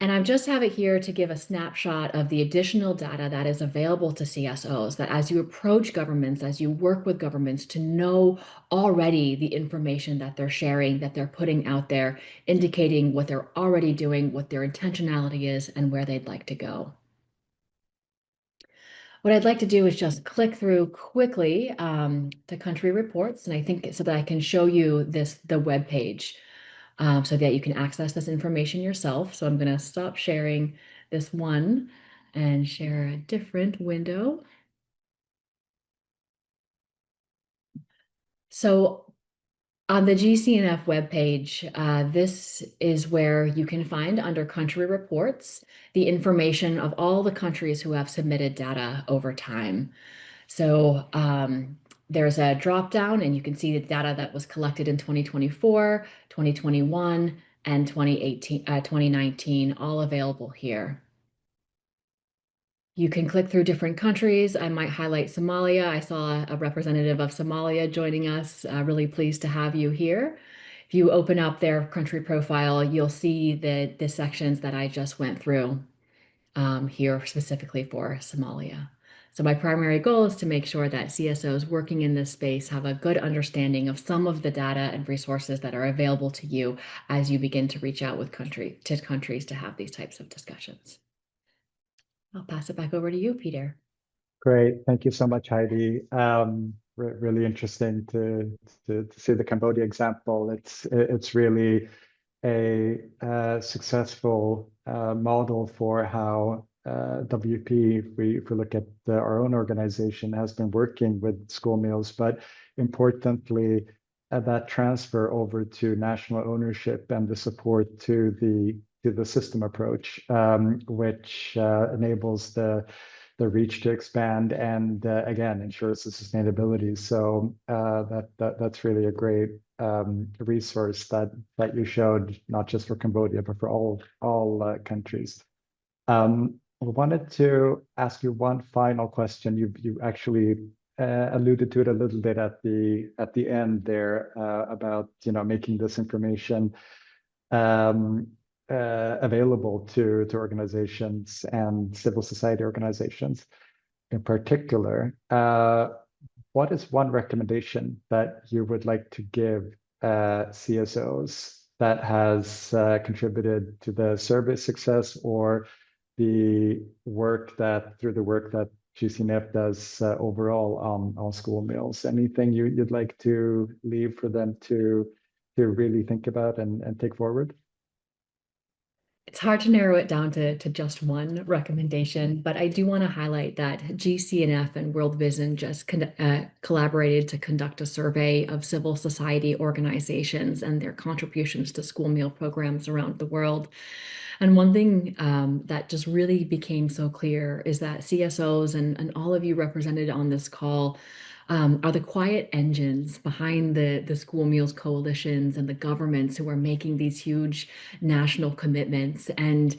And I just have it here to give a snapshot of the additional data that is available to CSOs, that as you approach governments, as you work with governments, to know already the information that they're sharing, that they're putting out there, indicating what they're already doing, what their intentionality is, and where they'd like to go. What I'd like to do is just click through quickly to country reports, and I think so that I can show you the web page. So that you can access this information yourself. So I'm going to stop sharing this one and share a different window. So on the GCNF webpage, this is where you can find, under country reports, the information of all the countries who have submitted data over time. So there's a drop down, and you can see the data that was collected in 2024, 2021, and 2019, all available here. You can click through different countries. I might highlight Somalia. I saw a representative of Somalia joining us. Really pleased to have you here. If you open up their country profile, you'll see the sections that I just went through here specifically for Somalia. So my primary goal is to make sure that CSOs working in this space have a good understanding of some of the data and resources that are available to you as you begin to reach out with countries to have these types of discussions. I'll pass it back over to you, Peter. Great. Thank you so much, Heidi. Really interesting to see the Cambodia example. It's really a successful model for how WP, if we look at our own organization, has been working with school meals, but importantly, that transfer over to national ownership and the support to the system approach, which enables the reach to expand and again ensures the sustainability. So that's really a great resource that you showed, not just for Cambodia but for all countries. I wanted to ask you one final question. You actually alluded to it a little bit at the end there about making this information available to organizations and civil society organizations in particular. What is one recommendation that you would like to give CSOs that has contributed to the survey success or through the work that GCNF does overall on school meals? Anything you'd like to leave for them to really think about and take forward? It's hard to narrow it down to just one recommendation, but I do want to highlight that GCNF and World Vision just collaborated to conduct a survey of civil society organizations and their contributions to school meal programs around the world. And one thing that just really became so clear is that CSOs and all of you represented on this call are the quiet engines behind the school meals coalitions and the governments who are making these huge national commitments. And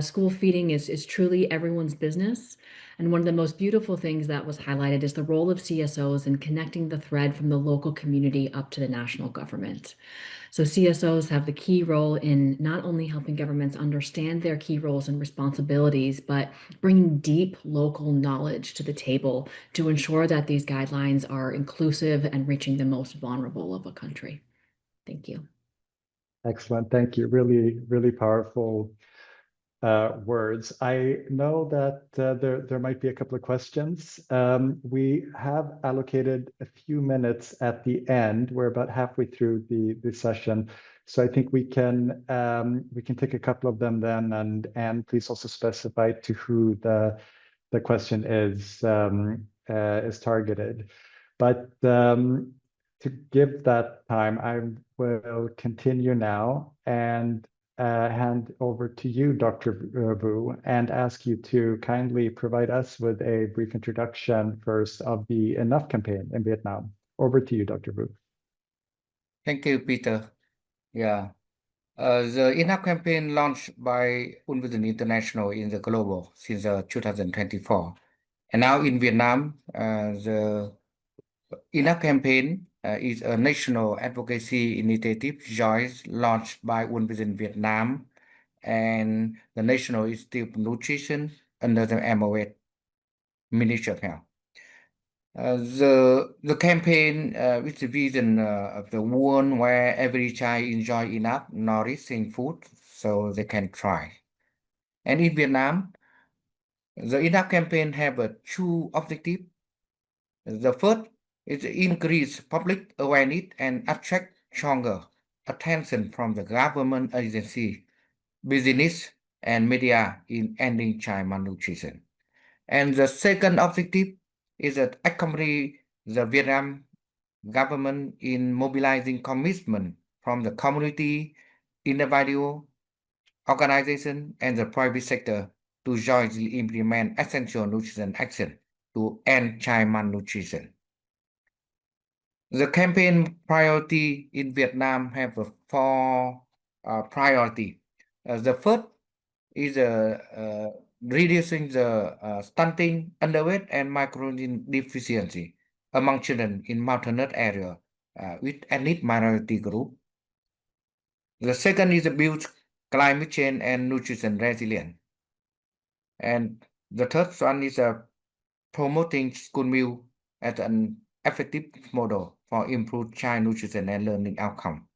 school feeding is truly everyone's business. And one of the most beautiful things that was highlighted is the role of CSOs in connecting the thread from the local community up to the national government. So CSOs have the key role in not only helping governments understand their key roles and responsibilities, but bringing deep local knowledge to the table to ensure that these guidelines are inclusive and reaching the most vulnerable of a country. Thank you. Excellent. Thank you. Really, really powerful words. I know that there might be a couple of questions. We have allocated a few minutes at the end. We're about halfway through the session, so I think we can take a couple of them then, and please also specify to who the question is targeted. But to give that time, I will continue now and hand over to you, Dr. Vu, and ask you to kindly provide us with a brief introduction first of the Enough campaign in Vietnam. Over to you, Dr. Vu. Thank you, Peter. Yeah. The Enough campaign launched by Unvision International in the global since 2024. And now in Vietnam, the Enough campaign is a national advocacy initiative joint launched by Unvision Vietnam and the National Institute of Nutrition under the MOH Ministry of Health. The campaign with the vision of the world where every child enjoy enough nourishing food so they can thrive. And in Vietnam, the Enough campaign have two objectives. The first is to increase public awareness and attract stronger attention from the government agency, business, and media in ending child malnutrition. And the second objective is to accompany the Vietnam government in mobilizing commitment from the community, individual, organization, and the private sector to jointly implement essential nutrition action to end child malnutrition. The campaign priority in Vietnam have four priority. The first is reducing the stunting, underweight, and micronutrient deficiency among children in mountainous area with ethnic minority group. The second is to build climate change and nutrition resilience. And the third one is promoting school meal as an effective model for improved child nutrition and learning outcome.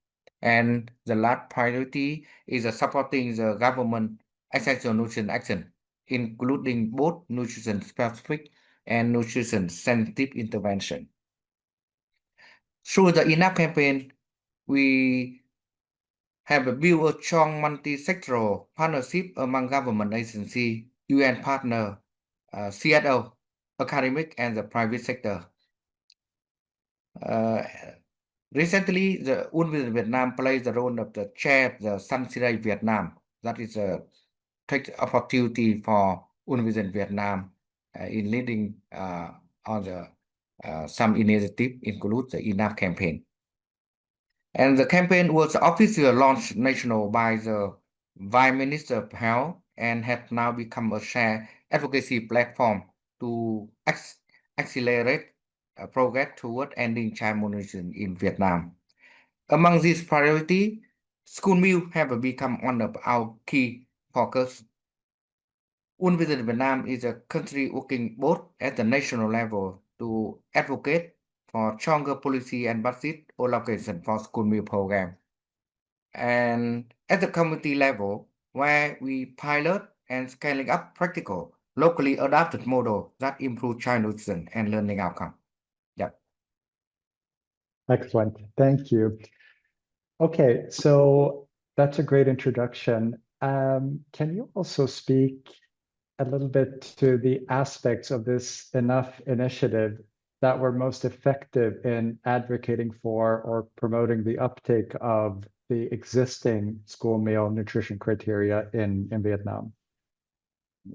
And the last priority is supporting the government essential nutrition action, including both nutrition specific and nutrition sensitive intervention. Through the Enough campaign, we have built a strong multi-sectoral partnership among government agency, UN partner, CSO, academic, and the private sector. Recently, the UNVision Vietnam plays the role of the chair of the Sun Series Vietnam. That is a great opportunity for UNVision Vietnam in leading on the some initiative, include the ENAP campaign. And the campaign was officially launched national by the Vice Minister of Health and has now become a shared advocacy platform to accelerate progress toward ending child malnutrition in Vietnam. Among these priorities, school meals have become one of our key focus. UNVision Vietnam is a country working both at the national level to advocate for stronger policy and budget allocation for school meal program, and at the community level, where we pilot and scaling up practical, locally adapted model that improve child nutrition and learning outcome. Yeah. Excellent. Thank you. Okay, so that's a great introduction. Can you also speak a little bit to the aspects of this Enough initiative that were most effective in advocating for or promoting the uptake of the existing school meal nutrition criteria in Vietnam?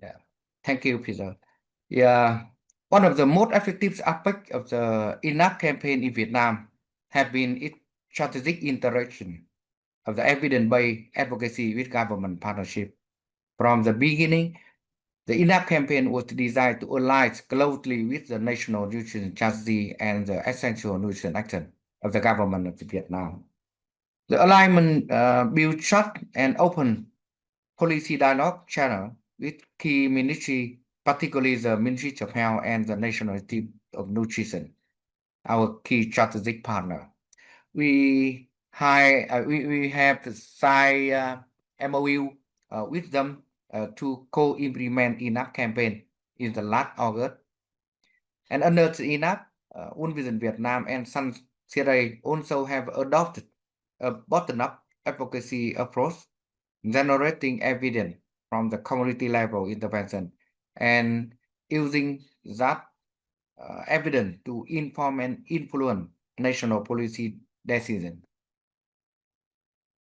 Yeah, thank you, Peter. Yeah, one of the most effective aspects of the ENAP campaign in Vietnam has been its strategic interaction of the evidence-based advocacy with government partnership. From the beginning, the ENAP campaign was designed to align closely with the National Nutrition Strategy and the Essential Nutrition Action of the government of Vietnam. The alignment built trust and open policy dialogue channel with key ministry, particularly the Ministry of Health and the National Institute of Nutrition, our key strategic partner. We have signed MOU with them to co-implement ENAP campaign in the last August. And under the ENAP, UNVision Vietnam and Sun Series also have adopted a bottom-up advocacy approach, generating evidence from the community level intervention and using that evidence to inform and influence national policy decisions.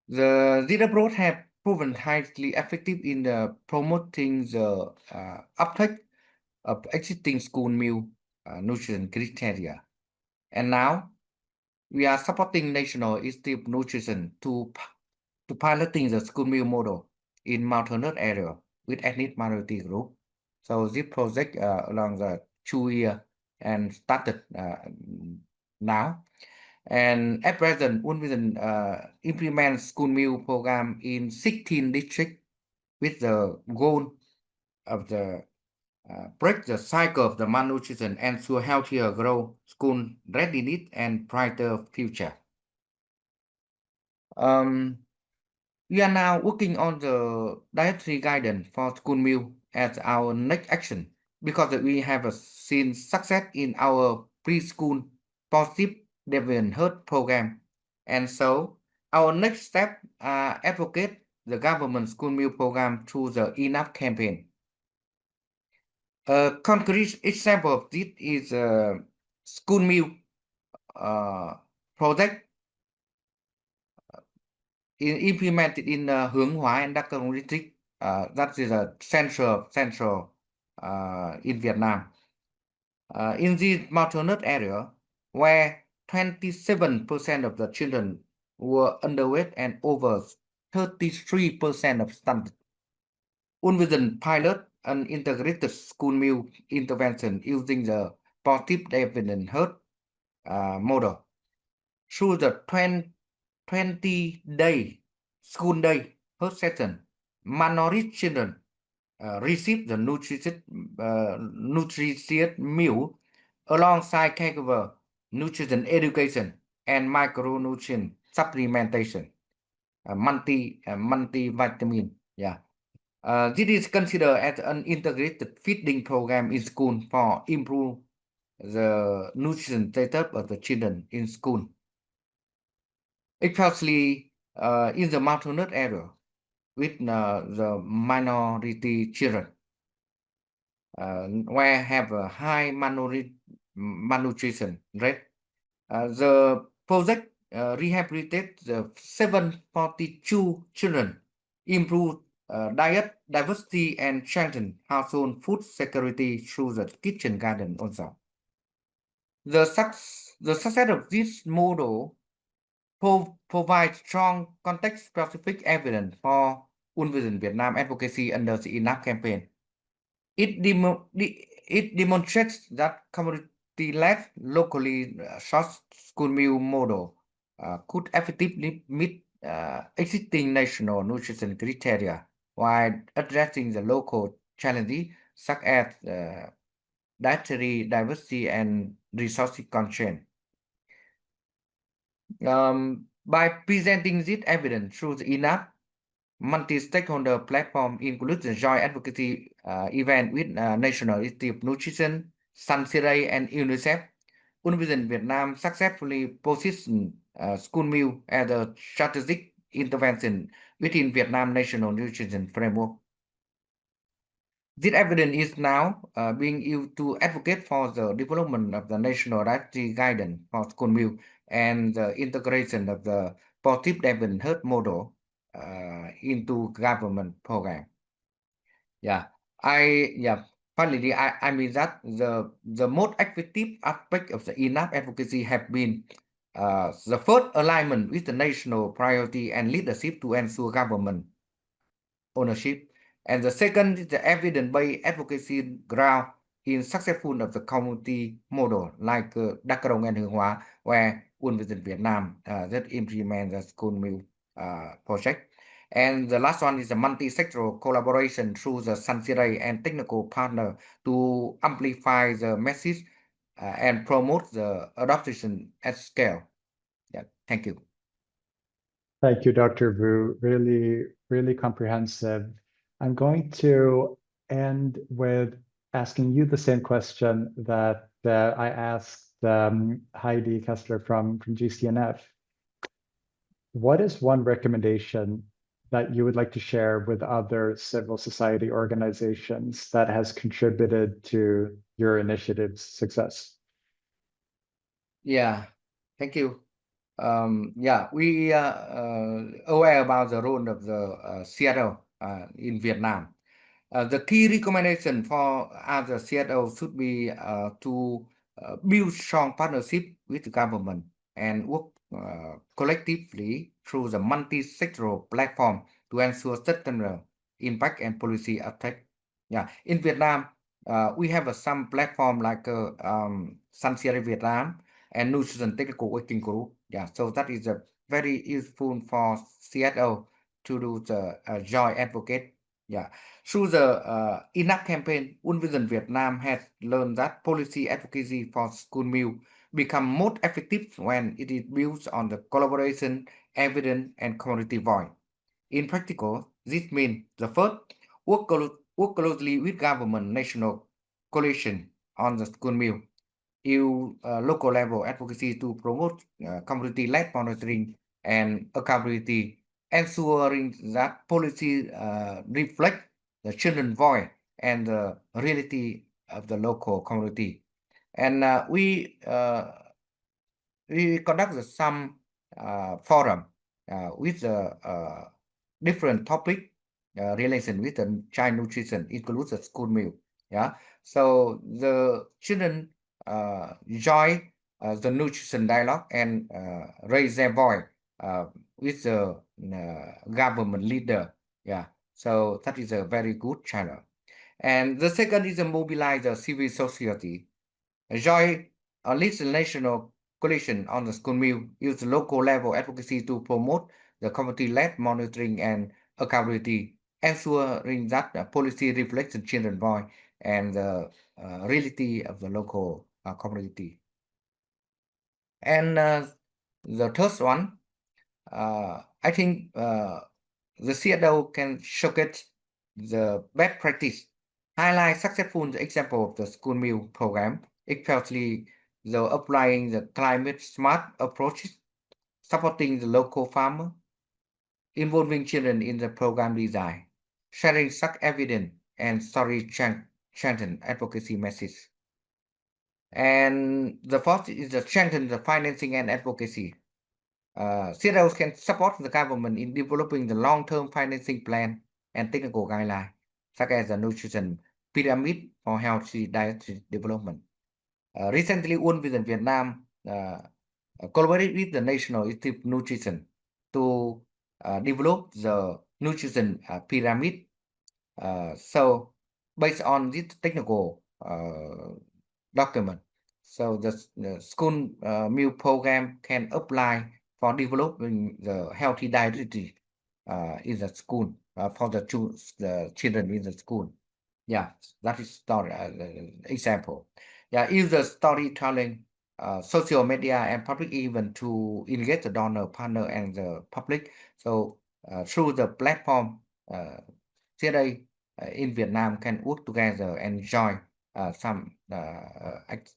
This approach has proven highly effective in promoting the uptake of existing school meal nutrition criteria. And now we are supporting National Institute of Nutrition to piloting the school meal model in mountainous area with ethnic minority group. So this project along the 2 years and started now. And at present, UNVision implements school meal program in 16 districts with the goal of the break the cycle of the malnutrition and ensure healthier growth, school readiness, and brighter future. We are now working on the dietary guidance for school meal as our next action because we have seen success in our preschool positive development health program. And so our next step advocate the government school meal program through the ENAP campaign. A concrete example of this is a school meal project implemented in Hướng Hóa and Đắk Nông district. That is a central in Vietnam. In this mountainous area, where 27% of the children were underweight and over 33% of stunted, UNVision pilot an integrated school meal intervention using the positive evidence health model. Through the 20-day school day health session, malnourished children receive the nutritious meal alongside caregiver nutrition education and micronutrient supplementation, multivitamin. Yeah. This is considered as an integrated feeding program in school for improve the nutrition status of the children in school. Especially in the mountainous area with the minority children, where have a high malnutrition rate. The project rehabilitated the 742 children, improved diet diversity, and strengthened household food security through the kitchen garden also. The success of this model provides strong context-specific evidence for Unvision Vietnam advocacy under the ENAP campaign. It demonstrates that community-led, locally sourced school meal model could effectively meet existing national nutrition criteria while addressing the local challenges such as dietary diversity and resource constraint. By presenting this evidence through the ENAP multi-stakeholder platform, includes the joint advocacy event with National Institute of Nutrition, Sunseray, and UNICEF, Unvision Vietnam successfully positioned school meal as a strategic intervention within Vietnam National Nutrition Framework. This evidence is now being used to advocate for the development of the national dietary guidance for school meal and the integration of the positive Devon herd model into government program. Finally, I mean that the most effective aspect of the ENAP advocacy have been the first alignment with the national priority and leadership to ensure government ownership, and the second is the evidence-based advocacy ground in successful of the community model like Đắk Rông and Hướng Hóa, where Unvision Vietnam that implement the school meal project. And the last one is a multi-sectoral collaboration through the Sunseray and technical partner to amplify the message and promote the adoption at scale. Thank you. Thank you, Dr. Vu. Really, really comprehensive. I'm going to end with asking you the same question that I asked Heidi Kessler from GCNF. What is one recommendation that you would like to share with other civil society organizations that has contributed to your initiative's success? Yeah, thank you. We are aware about the role of the CSO in Vietnam. The key recommendation for other CSOs should be to build strong partnership with the government and work collectively through the multi-sectoral platform to ensure sustainable impact and policy effect. In Vietnam, we have some platform like Sunseray Vietnam and Nutrition Technical Working Group. So that is a very useful for CSO to do the joint advocate. Through the ENAP campaign, Unvision Vietnam has learned that policy advocacy for school meal become more effective when it is built on the collaboration, evidence, and community voice. In practical, this means the first, work closely with government national coalition on the school meal, use local level advocacy to promote community-led monitoring and accountability, ensuring that policy reflect the children's voice and the reality of the local community. And we conduct some forum with different topic relation with the child nutrition, includes the school meal. So the children join the nutrition dialogue and raise their voice with the government leader. So that is a very good channel. And the second is to mobilize the civil society. Join a list national coalition on the school meal, use local level advocacy to promote the community-led monitoring and accountability, ensuring that policy reflects the children's voice and the reality of the local community. And the third one, I think the CSO can showcase the best practice, highlight successful example of the school meal program, especially the applying the climate smart approaches, supporting the local farmer, involving children in the program design, sharing such evidence and story strengthen advocacy message. And the fourth is to strengthen the financing and advocacy. CSOs can support the government in developing the long-term financing plan and technical guidelines, such as the nutrition pyramid for healthy dietary development. Recently, One Vision Vietnam collaborated with the National Institute of Nutrition to develop the nutrition pyramid. So, based on this technical document, so the school meal program can apply for developing the healthy dietary in the school for the children in the school. Yeah, that is story example. Yeah, use the storytelling, social media, and public event to engage the donor, partner, and the public. So through the platform, CSA in Vietnam can work together and join some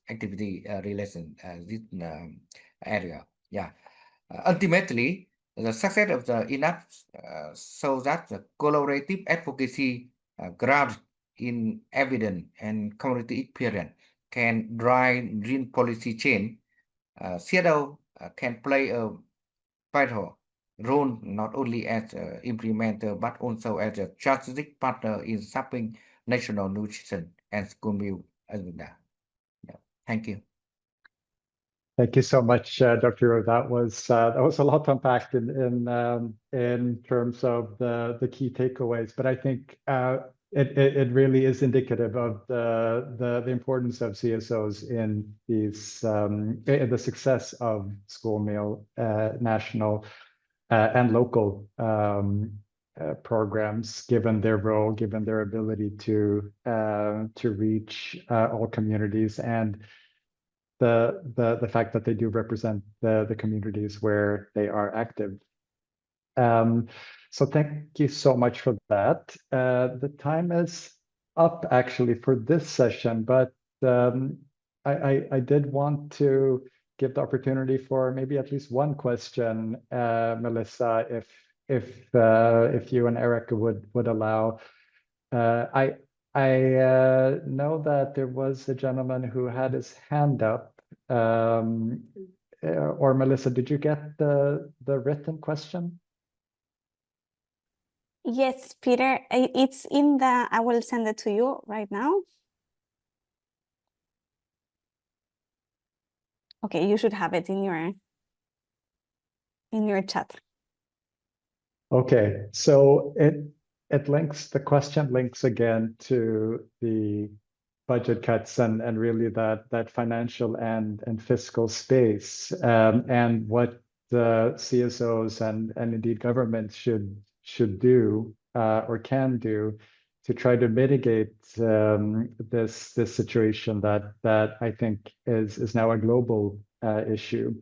activity relation this area. Yeah. Ultimately, the success of the enough so that the collaborative advocacy grounded in evidence and community experience can drive real policy change. CSO can play a vital role not only as an implementer but also as a strategic partner in shaping national nutrition and school meal agenda. Yeah. Thank you. Thank you so much, Dr. Rowe. That was a lot unpacked in terms of the key takeaways. But I think it really is indicative of the importance of CSOs in these in the success of school meal national and local programs, given their role, given their ability to reach all communities, and the fact that they do represent the communities where they are active. So thank you so much for that. The time is up actually for this session, but I did want to give the opportunity for maybe at least one question, Melissa, if you and Erica would allow. I know that there was a gentleman who had his hand up. Or Melissa, did you get the written question? Yes, Peter, it's in the, I will send it to you right now. Okay, you should have it in your chat. Okay, so it links, the question links again to the budget cuts and really that financial and fiscal space, and what the CSOs and indeed governments should do or can do to try to mitigate this situation that I think is now a global issue.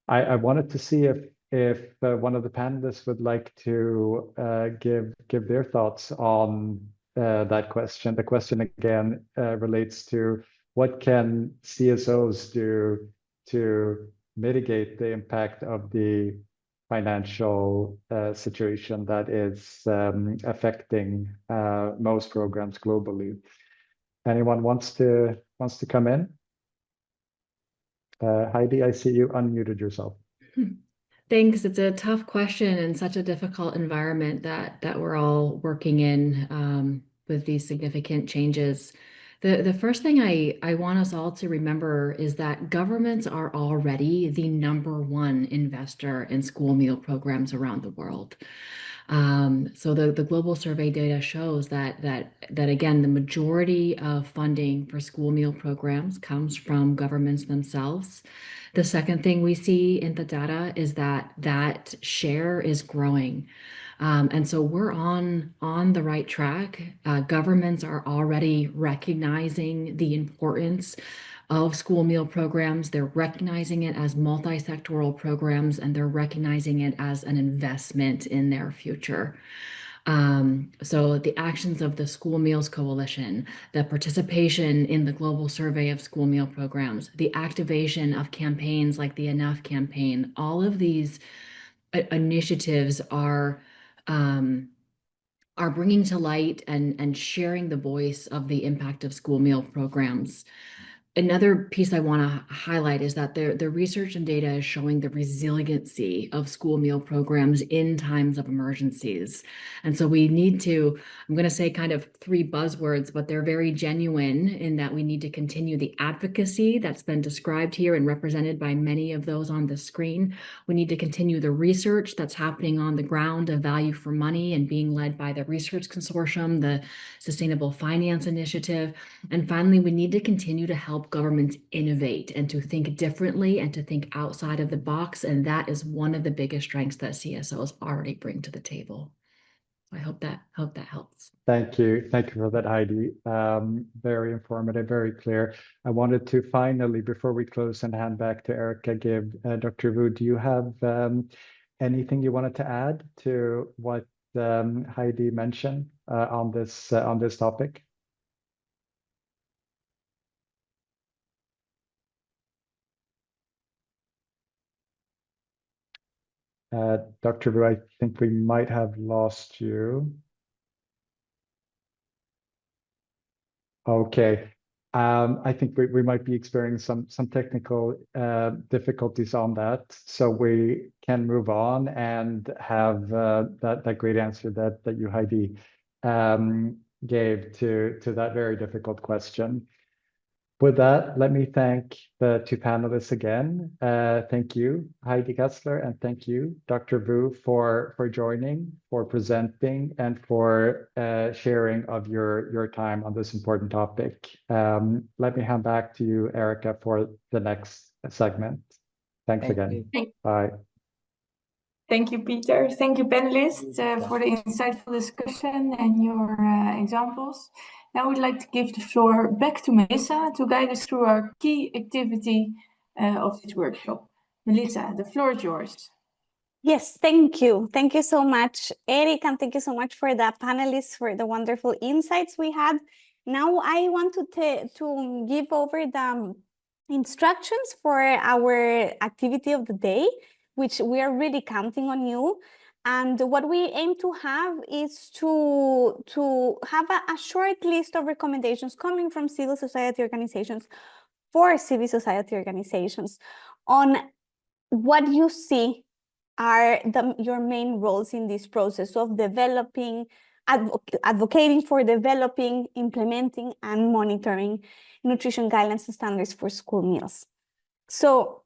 I wanted to see if one of the panelists would like to give their thoughts on that question. The question again relates to what can CSOs do to mitigate the impact of the financial situation that is affecting most programs globally. Anyone wants to come in? Heidi, I see you unmuted yourself. Thanks. It's a tough question and such a difficult environment that we're all working in with these significant changes. The first thing I want us all to remember is that governments are already the #1 investor in school meal programs around the world. So the global survey data shows that again, the majority of funding for school meal programs comes from governments themselves. The second thing we see in the data is that share is growing. And so we're on the right track. Governments are already recognizing the importance of school meal programs. They're recognizing it as multi-sectoral programs, and they're recognizing it as an investment in their future. So the actions of the School Meals Coalition, the participation in the global survey of school meal programs, the activation of campaigns like the Enough campaign, all of these initiatives are are bringing to light and sharing the voice of the impact of school meal programs. Another piece I want to highlight is that the research and data is showing the resiliency of school meal programs in times of emergencies. And so we need to, I'm going to say kind of three buzzwords, but they're very genuine in that we need to continue the advocacy that's been described here and represented by many of those on the screen. We need to continue the research that's happening on the ground of value for money and being led by the Research Consortium, the Sustainable Finance Initiative. And finally, we need to continue to help governments innovate and to think differently and to think outside of the box. And that is one of the biggest strengths that CSOs already bring to the table. I hope that helps. Thank you. Thank you for that, Heidi. Very informative, very clear. I wanted to finally, before we close and hand back to Erica, give Dr. Wu, do you have anything you wanted to add to what Heidi mentioned on this topic? Dr. Wu, I think we might have lost you. Okay. I think we might be experiencing some technical difficulties on that, so we can move on and have that great answer that you, Heidi, gave to that very difficult question. With that, let me thank the two panelists again. Thank you, Heidi Getzler, and thank you, Dr. Wu, for joining, for presenting, and for sharing of your time on this important topic. Let me hand back to you, Erica, for the next segment. Thanks again. Bye. Thank you, Peter. Thank you, panelists, for the insightful discussion and your examples. Now I would like to give the floor back to Melissa to guide us through our key activity of this workshop. Melissa, the floor is yours. Yes, thank you. Thank you so much, Eric, and thank you so much for the panelists for the wonderful insights we had. Now I want to give over the instructions for our activity of the day, which we are really counting on you. And what we aim to have is to have a short list of recommendations coming from civil society organizations for civil society organizations on what you see are your main roles in this process of developing, advocating for developing, implementing, and monitoring nutrition guidelines and standards for school meals. So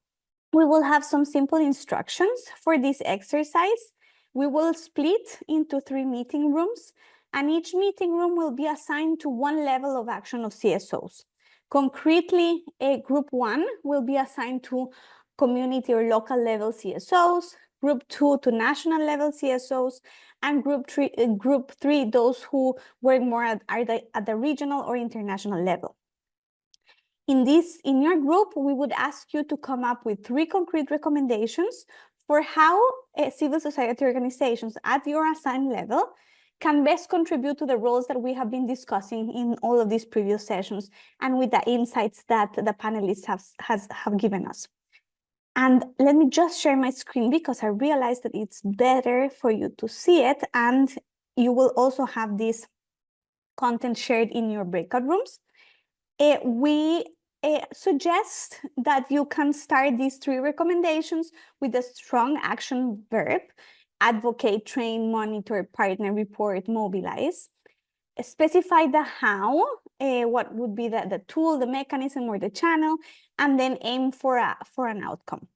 we will have some simple instructions for this exercise. We will split into 3 meeting rooms, and each meeting room will be assigned to one level of action of CSOs. Concretely, group 1 will be assigned to community or local level CSOs, group 2 to national level CSOs, and group 3 those who work more at the regional or international level. In your group, we would ask you to come up with 3 concrete recommendations for how civil society organizations at your assigned level can best contribute to the roles that we have been discussing in all of these previous sessions and with the insights that the panelists have given us. And let me just share my screen because I realized that it's better for you to see it, and you will also have this content shared in your breakout rooms. We suggest that you can start these 3 recommendations with a strong action verb: advocate, train, monitor, partner, report, mobilize. Specify the how, what would be the tool, the mechanism, or the channel, and then aim for an outcome.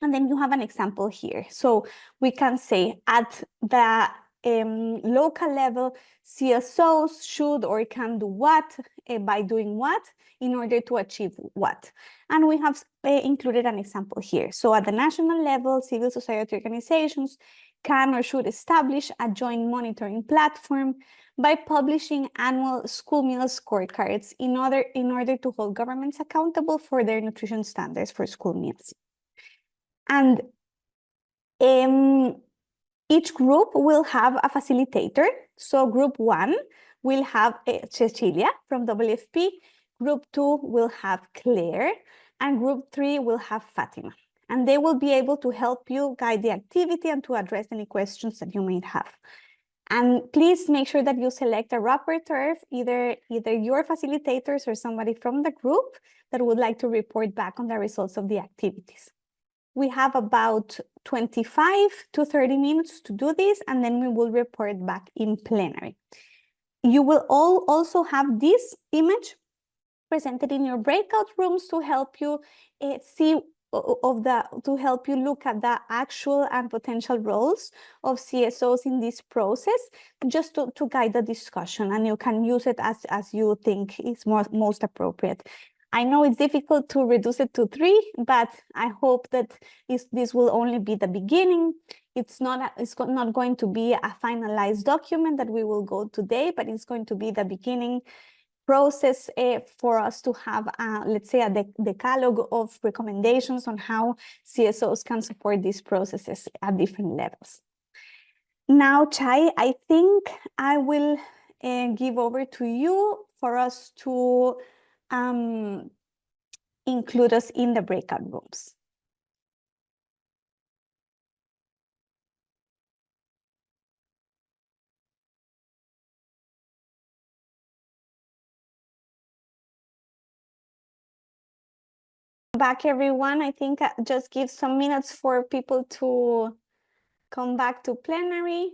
And then you have an example here. So we can say at the local level, CSOs should or can do what by doing what in order to achieve what. And we have included an example here. So at the national level, civil society organizations can or should establish a joint monitoring platform by publishing annual school meal scorecards in order to hold governments accountable for their nutrition standards for school meals. And each group will have a facilitator. So group 1 will have Cecilia from WFP, group 2 will have Claire, and group 3 will have Fatima. and they will be able to help you guide the activity and to address any questions that you may have. And please make sure that you select a rapporteur, either your facilitators or somebody from the group that would like to report back on the results of the activities. We have about 25 to 30 minutes to do this, and then we will report back in plenary. You will all also have this image presented in your breakout rooms to help you to help you look at the actual and potential roles of CSOs in this process, just to guide the discussion, and you can use it as you think is most appropriate. I know it's difficult to reduce it to 3, but I hope that this will only be the beginning. It's not going to be a finalized document that we will go today, but it's going to be the beginning process for us to have, let's say, a decalogue of recommendations on how CSOs can support these processes at different levels. Now, Chai, I think I will give over to you for us to include us in the breakout rooms. Back, everyone. I think just give some minutes for people to come back to plenary.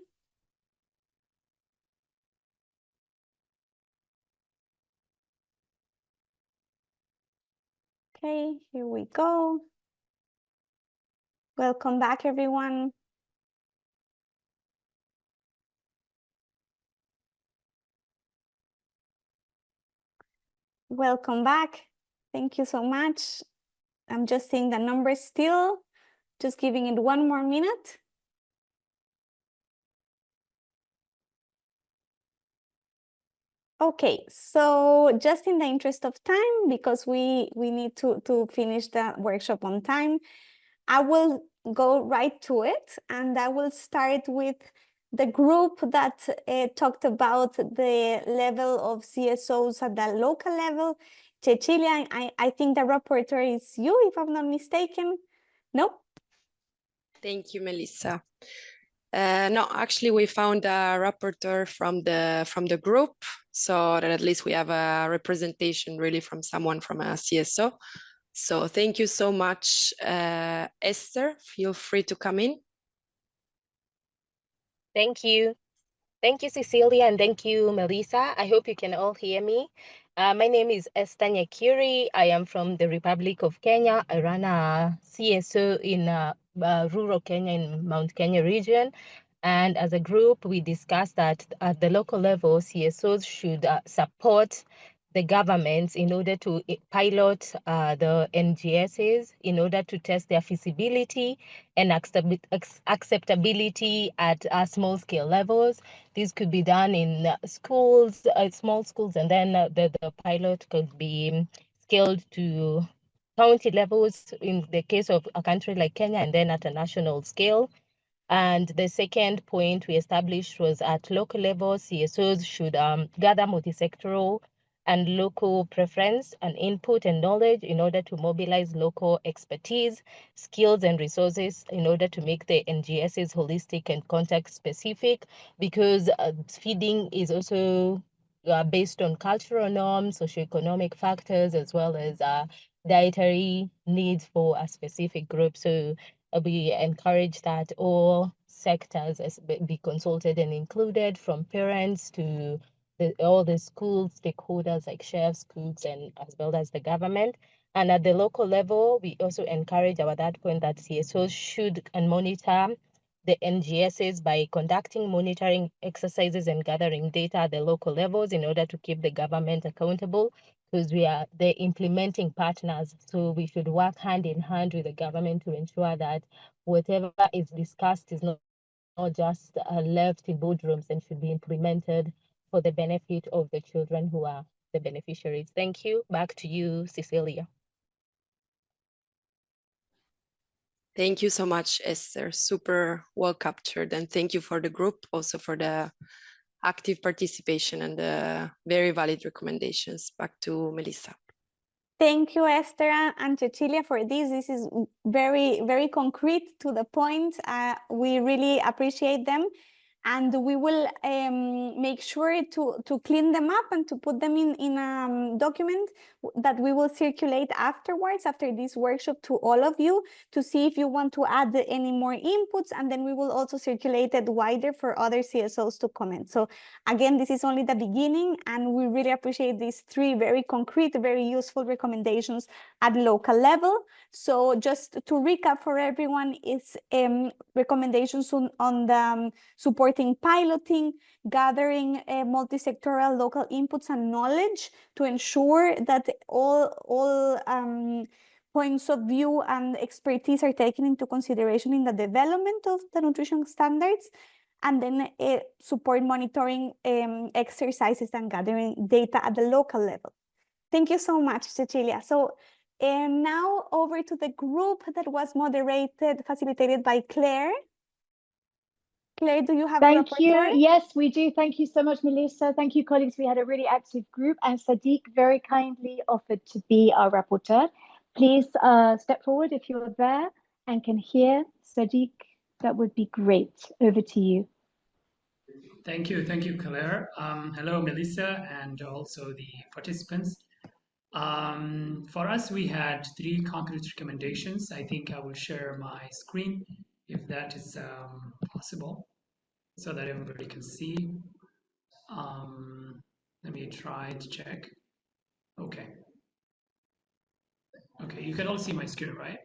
Okay, here we go. Welcome back, everyone. Welcome back. Thank you so much. I'm just seeing the numbers still, just giving it one more minute. Okay, so just in the interest of time, because we need to finish the workshop on time, I will go right to it, and I will start with the group that talked about the level of CSOs at the local level. Cecilia, I think the rapporteur is you, if I'm not mistaken. No? Thank you, Melissa. No, actually, we found a rapporteur from the group, so that at least we have a representation really from someone from a CSO. So thank you so much, Esther. Feel free to come in. Thank you. Thank you, Cecilia, and thank you, Melissa. I hope you can all hear me. My name is Esther Nyakuri. I am from the Republic of Kenya. I run a CSO in rural Kenya in Mount Kenya region. And as a group, we discussed that at the local level, CSOs should support the governments in order to pilot the NGSs in order to test their feasibility and acceptability at small scale levels. This could be done in schools, small schools, and then the pilot could be scaled to county levels in the case of a country like Kenya, and then at a national scale. And the second point we established was at local level, CSOs should gather multisectoral and local preference and input and knowledge in order to mobilize local expertise, skills, and resources in order to make the NGSs holistic and context specific, because feeding is also based on cultural norms, socioeconomic factors, as well as dietary needs for a specific group. So we encourage that all sectors be consulted and included, from parents to all the school stakeholders like chefs, cooks, and as well as the government. And at the local level, we also encourage at that point that CSOs should monitor the NGSs by conducting monitoring exercises and gathering data at the local levels in order to keep the government accountable, because we are the implementing partners. So we should work hand in hand with the government to ensure that whatever is discussed is not just left in boardrooms and should be implemented for the benefit of the children who are the beneficiaries. Thank you. Back to you, Cecilia. Thank you so much, Esther. Super well captured. And thank you for the group, also for the active participation and the very valid recommendations. Back to Melissa. Thank you, Esther and Cecilia, for this. This is very, very concrete to the point. We really appreciate them. And we will make sure to clean them up and to put them in a document that we will circulate afterwards, after this workshop, to all of you to see if you want to add any more inputs. And then we will also circulate it wider for other CSOs to comment. So again, this is only the beginning, and we really appreciate these 3 very concrete, very useful recommendations at local level. So just to recap for everyone, it's recommendations on the supporting piloting, gathering multi-sectoral local inputs and knowledge to ensure that all points of view and expertise are taken into consideration in the development of the nutrition standards, and then support monitoring exercises and gathering data at the local level. Thank you so much, Cecilia. So now over to the group that was facilitated by Claire. Claire, do you have a rapporteur? Thank you. Yes, we do. Thank you so much, Melissa. Thank you, colleagues. We had a really active group, and Sadiq very kindly offered to be our rapporteur. Please step forward if you're there and can hear. Sadiq, that would be great. Over to you. Thank you, Claire. Hello, Melissa, and also the participants. For us, we had 3 concrete recommendations. I think I will share my screen if that is possible, so that everybody can see. Let me try to check. Okay. Okay, you can all see my screen, right?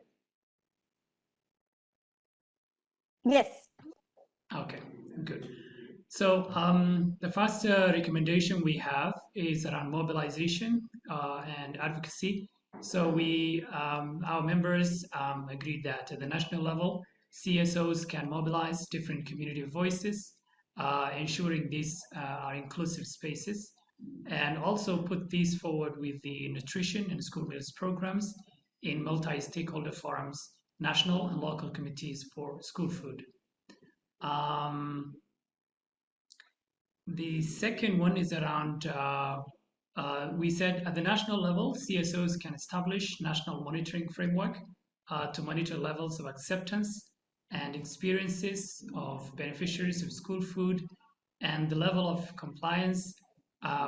Yes. Okay, good. So the first recommendation we have is around mobilization and advocacy. So our members agreed that at the national level, CSOs can mobilize different community voices, ensuring these are inclusive spaces, and also put these forward with the nutrition and school meals programs in multi-stakeholder forums, national and local committees for school food. The second one is around, we said at the national level, CSOs can establish national monitoring framework to monitor levels of acceptance and experiences of beneficiaries of school food and the level of compliance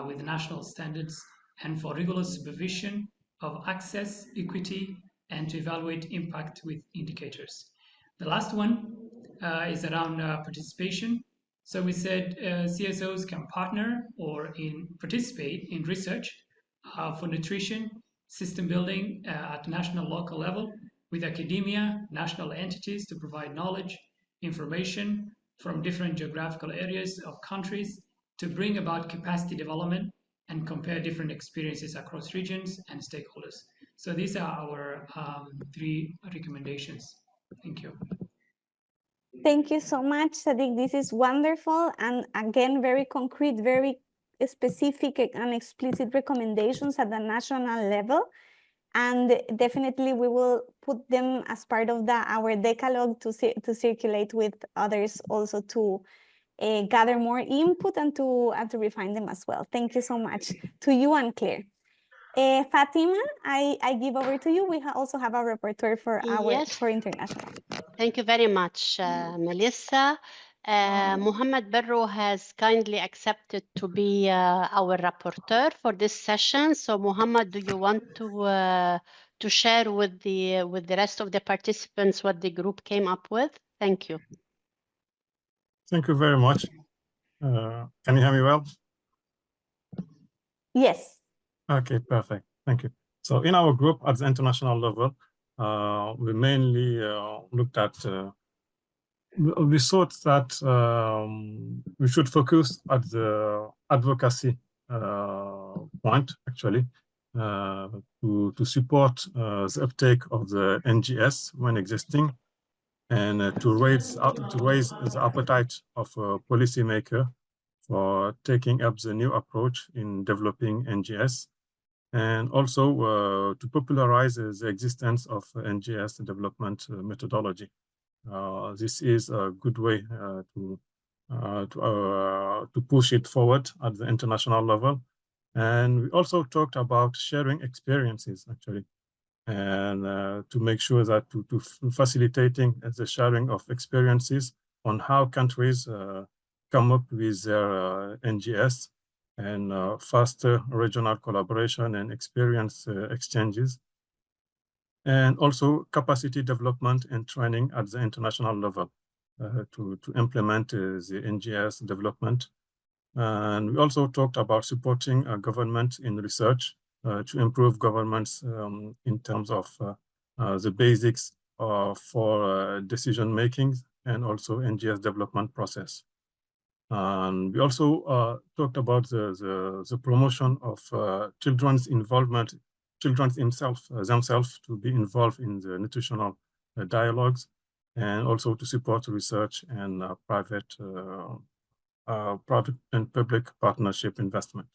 with national standards, and for regular supervision of access, equity, and to evaluate impact with indicators. The last one is around participation. So we said CSOs can partner or participate in research for nutrition, system building at national, local level with academia, national entities to provide knowledge, information from different geographical areas of countries to bring about capacity development and compare different experiences across regions and stakeholders. So these are our 3 recommendations. Thank you. Thank you so much, Sadiq. This is wonderful. And again, very concrete, very specific and explicit recommendations at the national level. And definitely we will put them as part of our decalogue to circulate with others also to gather more input and to refine them as well. Thank you so much to you and Claire. Fatima, I give over to you. We also have a rapporteur for for international. Thank you very much, Melissa. Muhammad Berro has kindly accepted to be our rapporteur for this session. So Muhammad, do you want to share with the rest of the participants what the group came up with? Thank you. Thank you very much. Can you hear me well? Yes. Okay, perfect. Thank you. So in our group at the international level, we mainly looked at, we thought that we should focus at the advocacy point, actually, to support the uptake of the NGS when existing, and to raise the appetite of a policymaker for taking up the new approach in developing NGS, and also to popularize the existence of NGS development methodology. This is a good way to push it forward at the international level. And we also talked about sharing experiences, actually, and to make sure that to facilitating the sharing of experiences on how countries come up with their NGS and faster regional collaboration and experience exchanges, and also capacity development and training at the international level to implement the NGS development. And we also talked about supporting government in research to improve governments in terms of the basics for decision making and also NGS development process. And we also talked about the promotion of children's involvement, children themselves to be involved in the nutritional dialogues, and also to support research and private and public partnership investment.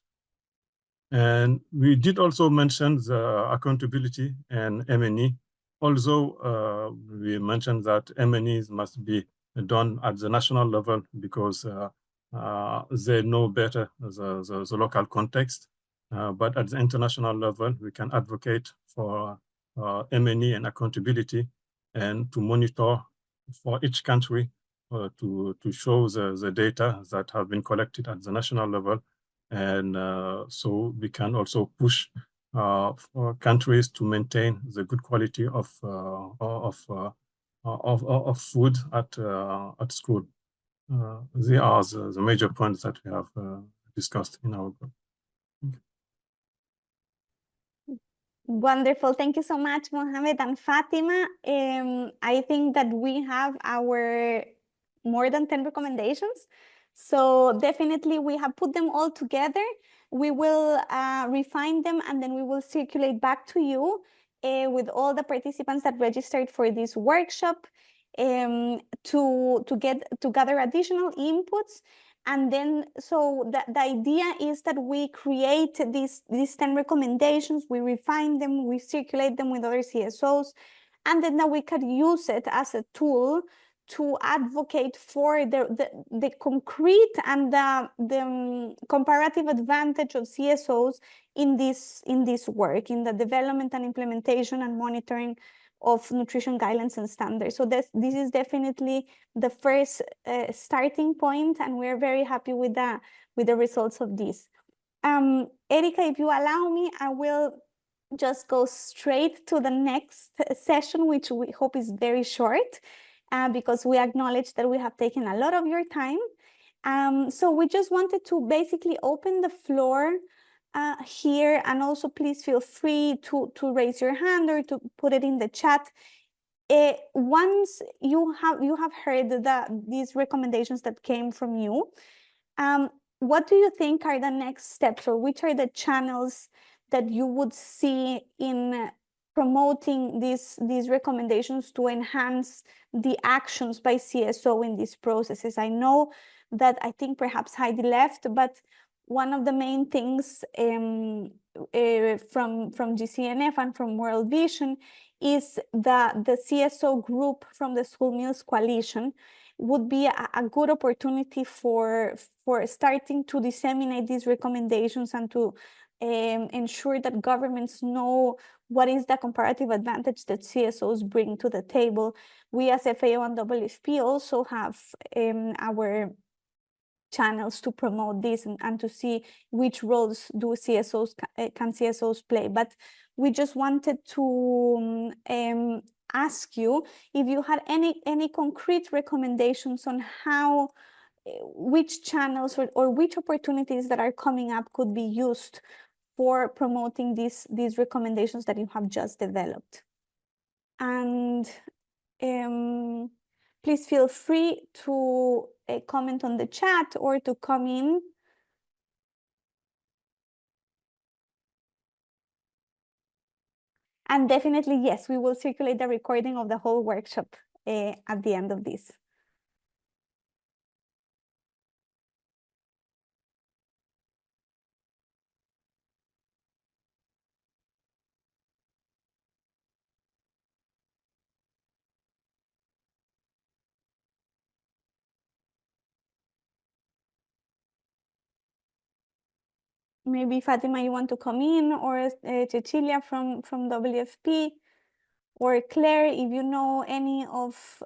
And we did also mention the accountability and M&E, although we mentioned that M&Es must be done at the national level because they know better the local context. But at the international level, we can advocate for M&E and accountability and to monitor for each country to show the data that have been collected at the national level. And so we can also push for countries to maintain the good quality of food at school. They are the major points that we have discussed in our group. Wonderful. Thank you so much, Mohammed and Fatima. I think that we have our more than 10 recommendations. So definitely we have put them all together. We will refine them and then we will circulate back to you with all the participants that registered for this workshop to gather additional inputs. And then, so the idea is that we create these 10 recommendations, we refine them, we circulate them with other CSOs, and then that we could use it as a tool to advocate for the concrete and the comparative advantage of CSOs in this work, in the development and implementation and monitoring of nutrition guidelines and standards. So this is definitely the first starting point, and we're very happy with the results of this. Erika, if you allow me, I will just go straight to the next session, which we hope is very short, because we acknowledge that we have taken a lot of your time. So we just wanted to basically open the floor here, and also please feel free to raise your hand or to put it in the chat. Once you have heard these recommendations that came from you, what do you think are the next steps, or which are the channels that you would see in promoting these recommendations to enhance the actions by CSO in these processes? I know that I think perhaps Heidi left, but one of the main things from GCNF and from World Vision is the CSO group from the School Meals Coalition would be a good opportunity for starting to disseminate these recommendations and to ensure that governments know what is the comparative advantage that CSOs bring to the table. We as FAO and WFP also have our channels to promote this and to see which roles do can CSOs play. But we just wanted to ask you if you had any concrete recommendations on how which channels or which opportunities that are coming up could be used for promoting these recommendations that you have just developed. And please feel free to comment on the chat or to come in. And definitely, yes, we will circulate the recording of the whole workshop at the end of this. Maybe Fatima, you want to come in, or Cecilia from WFP, or Claire, if you know any of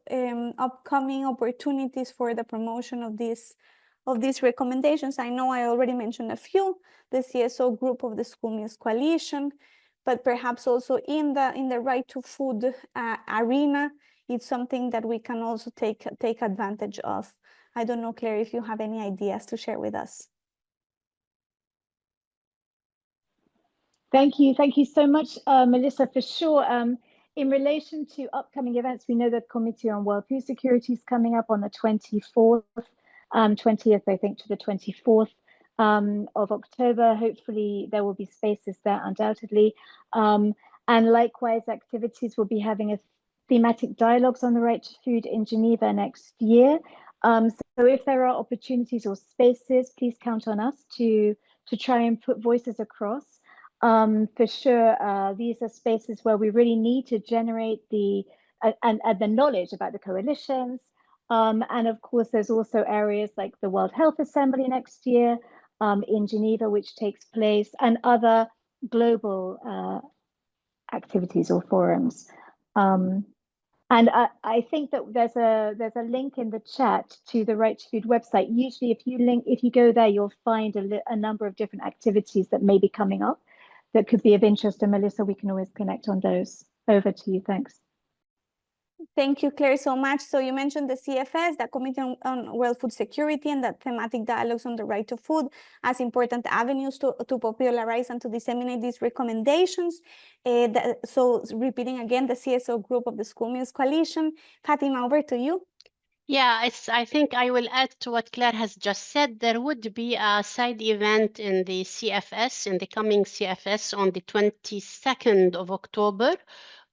upcoming opportunities for the promotion of these recommendations. I know I already mentioned a few, the CSO group of the School Meals Coalition, but perhaps also in the right to food arena, it's something that we can also take advantage of. I don't know, Claire, if you have any ideas to share with us. Thank you so much, Melissa, for sure. In relation to upcoming events, we know the Committee on World Food Security is coming up on the 24th, 20th, I think, to the 24th of October. Hopefully there will be spaces there, undoubtedly. And likewise, activities will be having a thematic dialogues on the right to food in Geneva next year. So if there are opportunities or spaces, please count on us to try and put voices across. For sure, these are spaces where we really need to generate the knowledge about the coalitions. And of course, there's also areas like the World Health Assembly next year in Geneva, which takes place, and other global activities or forums. And I think that there's a link in the chat to the Right to Food website. Usually, if you go there, you'll find a number of different activities that may be coming up that could be of interest. And Melissa, we can always connect on those. Over to you. Thanks. Thank you, Claire, so much. So you mentioned the CFS, the Committee on World Food Security, and the thematic dialogues on the right to food as important avenues to popularize and to disseminate these recommendations. So repeating again, the CSO group of the School Meals Coalition. Fatima, over to you. Yeah, I think I will add to what Claire has just said. There would be a side event in the CFS, in the coming CFS on the 22nd of October,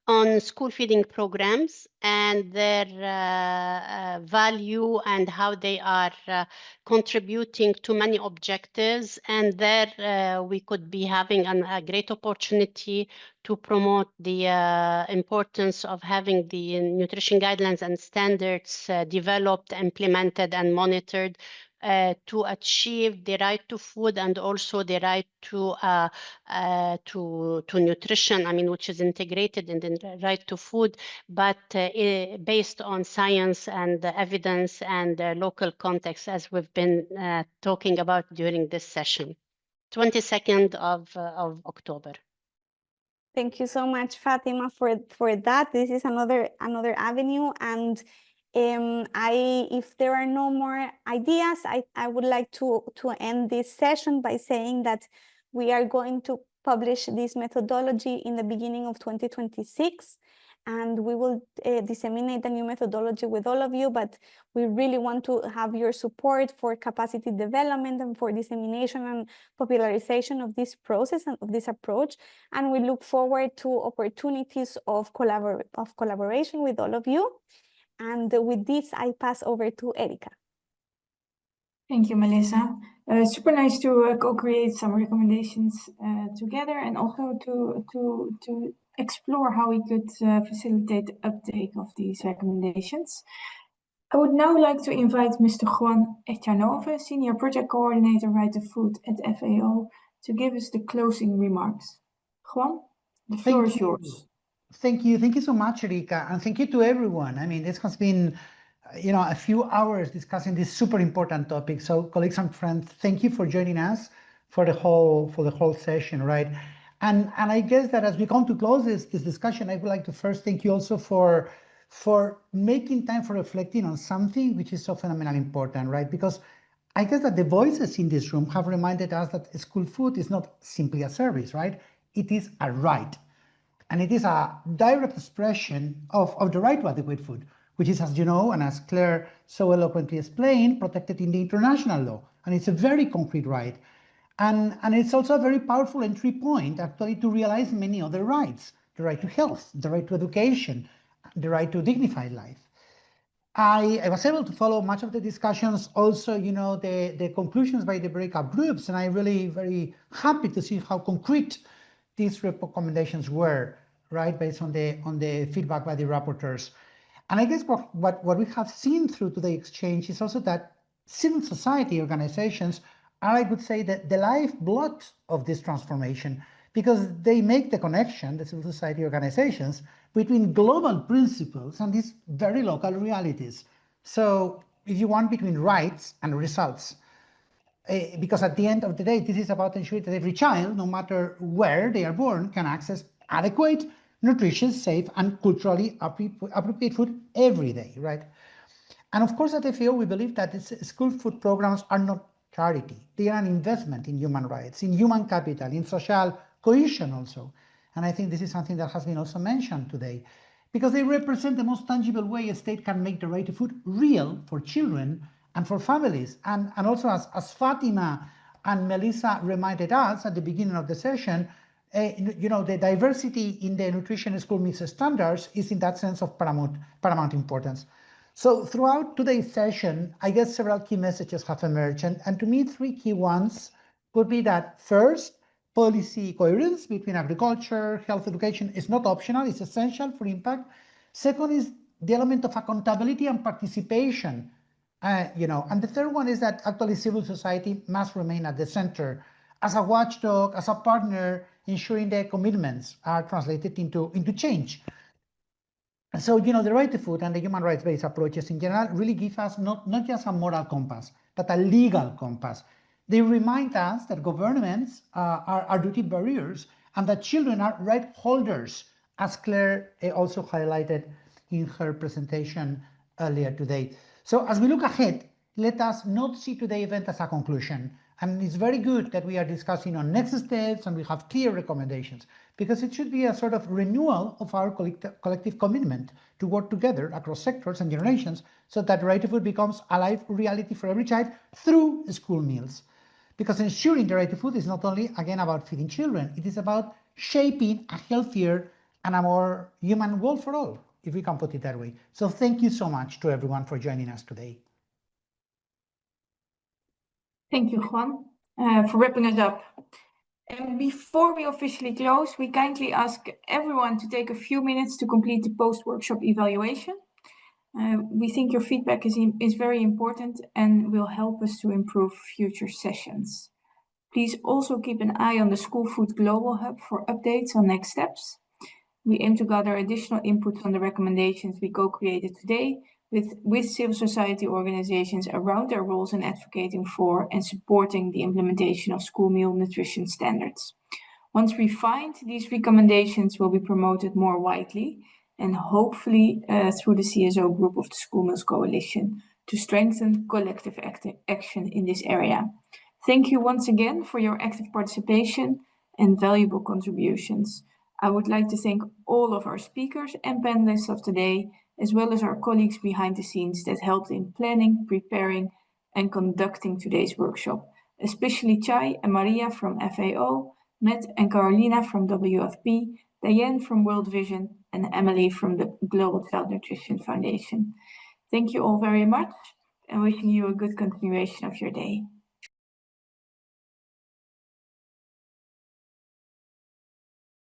on school feeding programs and their value and how they are contributing to many objectives. And there we could be having a great opportunity to promote the importance of having the nutrition guidelines and standards developed, implemented, and monitored to achieve the right to food and also the right to nutrition, I mean, which is integrated in the right to food, but based on science and evidence and local context, as we've been talking about during this session. 22nd of October. Thank you so much, Fatima, for that. This is another avenue, and if there are no more ideas, I would like to end this session by saying that we are going to publish this methodology in the beginning of 2026, and we will disseminate the new methodology with all of you, but we really want to have your support for capacity development and for dissemination and popularization of this process and of this approach. And we look forward to opportunities of collaboration with all of you. And with this, I pass over to Erika. Thank you, Melissa. Super nice to co-create some recommendations together, and also to explore how we could facilitate the uptake of these recommendations. I would now like to invite Mr. Juan Echanove, Senior Project Coordinator Right to Food at FAO, to give us the closing remarks. Juan, the floor is yours. Thank you so much, Erika, and thank you to everyone. I mean, this has been, a few hours discussing this super important topic. So, colleagues and friends, thank you for joining us for the whole session, right? And I guess that as we come to close this discussion, I would like to first thank you also for making time for reflecting on something which is so phenomenally important, right? Because I guess that the voices in this room have reminded us that school food is not simply a service, right? It is a right. And it is a direct expression of the right to adequate food, which is, as you know, and as Claire so eloquently explained, protected in the international law. And it's a very concrete right. And it's also a very powerful entry point, actually, to realize many other rights: the right to health, the right to education, the right to dignified life. I was able to follow much of the discussions, also, the conclusions by the breakout groups, and I'm really very happy to see how concrete these recommendations were, right, based on the feedback by the rapporteurs. And I guess what we have seen through today's exchange is also that civil society organizations are, I would say, that the lifeblood of this transformation, because they make the connection, the civil society organizations, between global principles and these very local realities. So if you want, between rights and results. Because at the end of the day, this is about ensuring that every child, no matter where they are born, can access adequate, nutritious, safe, and culturally appropriate food every day, right? And of course, at FAO, we believe that school food programs are not charity. They are an investment in human rights, in human capital, in social cohesion also. And I think this is something that has been also mentioned today, because they represent the most tangible way a state can make the right to food real for children and for families. And also, as Fatima and Melissa reminded us at the beginning of the session, the diversity in the nutrition school meals standards is in that sense of paramount importance. So throughout today's session, I guess several key messages have emerged. And to me, three key ones could be that first, policy coherence between agriculture, health education is not optional, it's essential for impact. Second is the element of accountability and participation. And the third one is that actually civil society must remain at the center as a watchdog, as a partner, ensuring their commitments are translated into change. So, the right to food and the human rights-based approaches in general really give us not just a moral compass, but a legal compass. They remind us that governments are duty barriers and that children are right holders, as Claire also highlighted in her presentation earlier today. So as we look ahead, let us not see today's event as a conclusion. And it's very good that we are discussing on next steps and we have clear recommendations, because it should be a sort of renewal of our collective commitment to work together across sectors and generations so that right to food becomes a live reality for every child through school meals. Because ensuring the right to food is not only, again, about feeding children, it is about shaping a healthier and a more human world for all, if we can put it that way. So thank you so much to everyone for joining us today. Thank you, Juan, for wrapping us up. And before we officially close, we kindly ask everyone to take a few minutes to complete the post-workshop evaluation. We think your feedback is very important and will help us to improve future sessions. Please also keep an eye on the School Food Global Hub for updates on next steps. We aim to gather additional input on the recommendations we co-created today with civil society organizations around their roles in advocating for and supporting the implementation of school meal nutrition standards. Once refined, these recommendations will be promoted more widely and hopefully through the CSO group of the School Meals Coalition to strengthen collective action in this area. Thank you once again for your active participation and valuable contributions. I would like to thank all of our speakers and panelists of today, as well as our colleagues behind the scenes that helped in planning, preparing, and conducting today's workshop, especially Chai and Maria from FAO, Matt and Carolina from WFP, Diane from World Vision, and Emily from the Global Child Nutrition Foundation. Thank you all very much, and wishing you a good continuation of your day.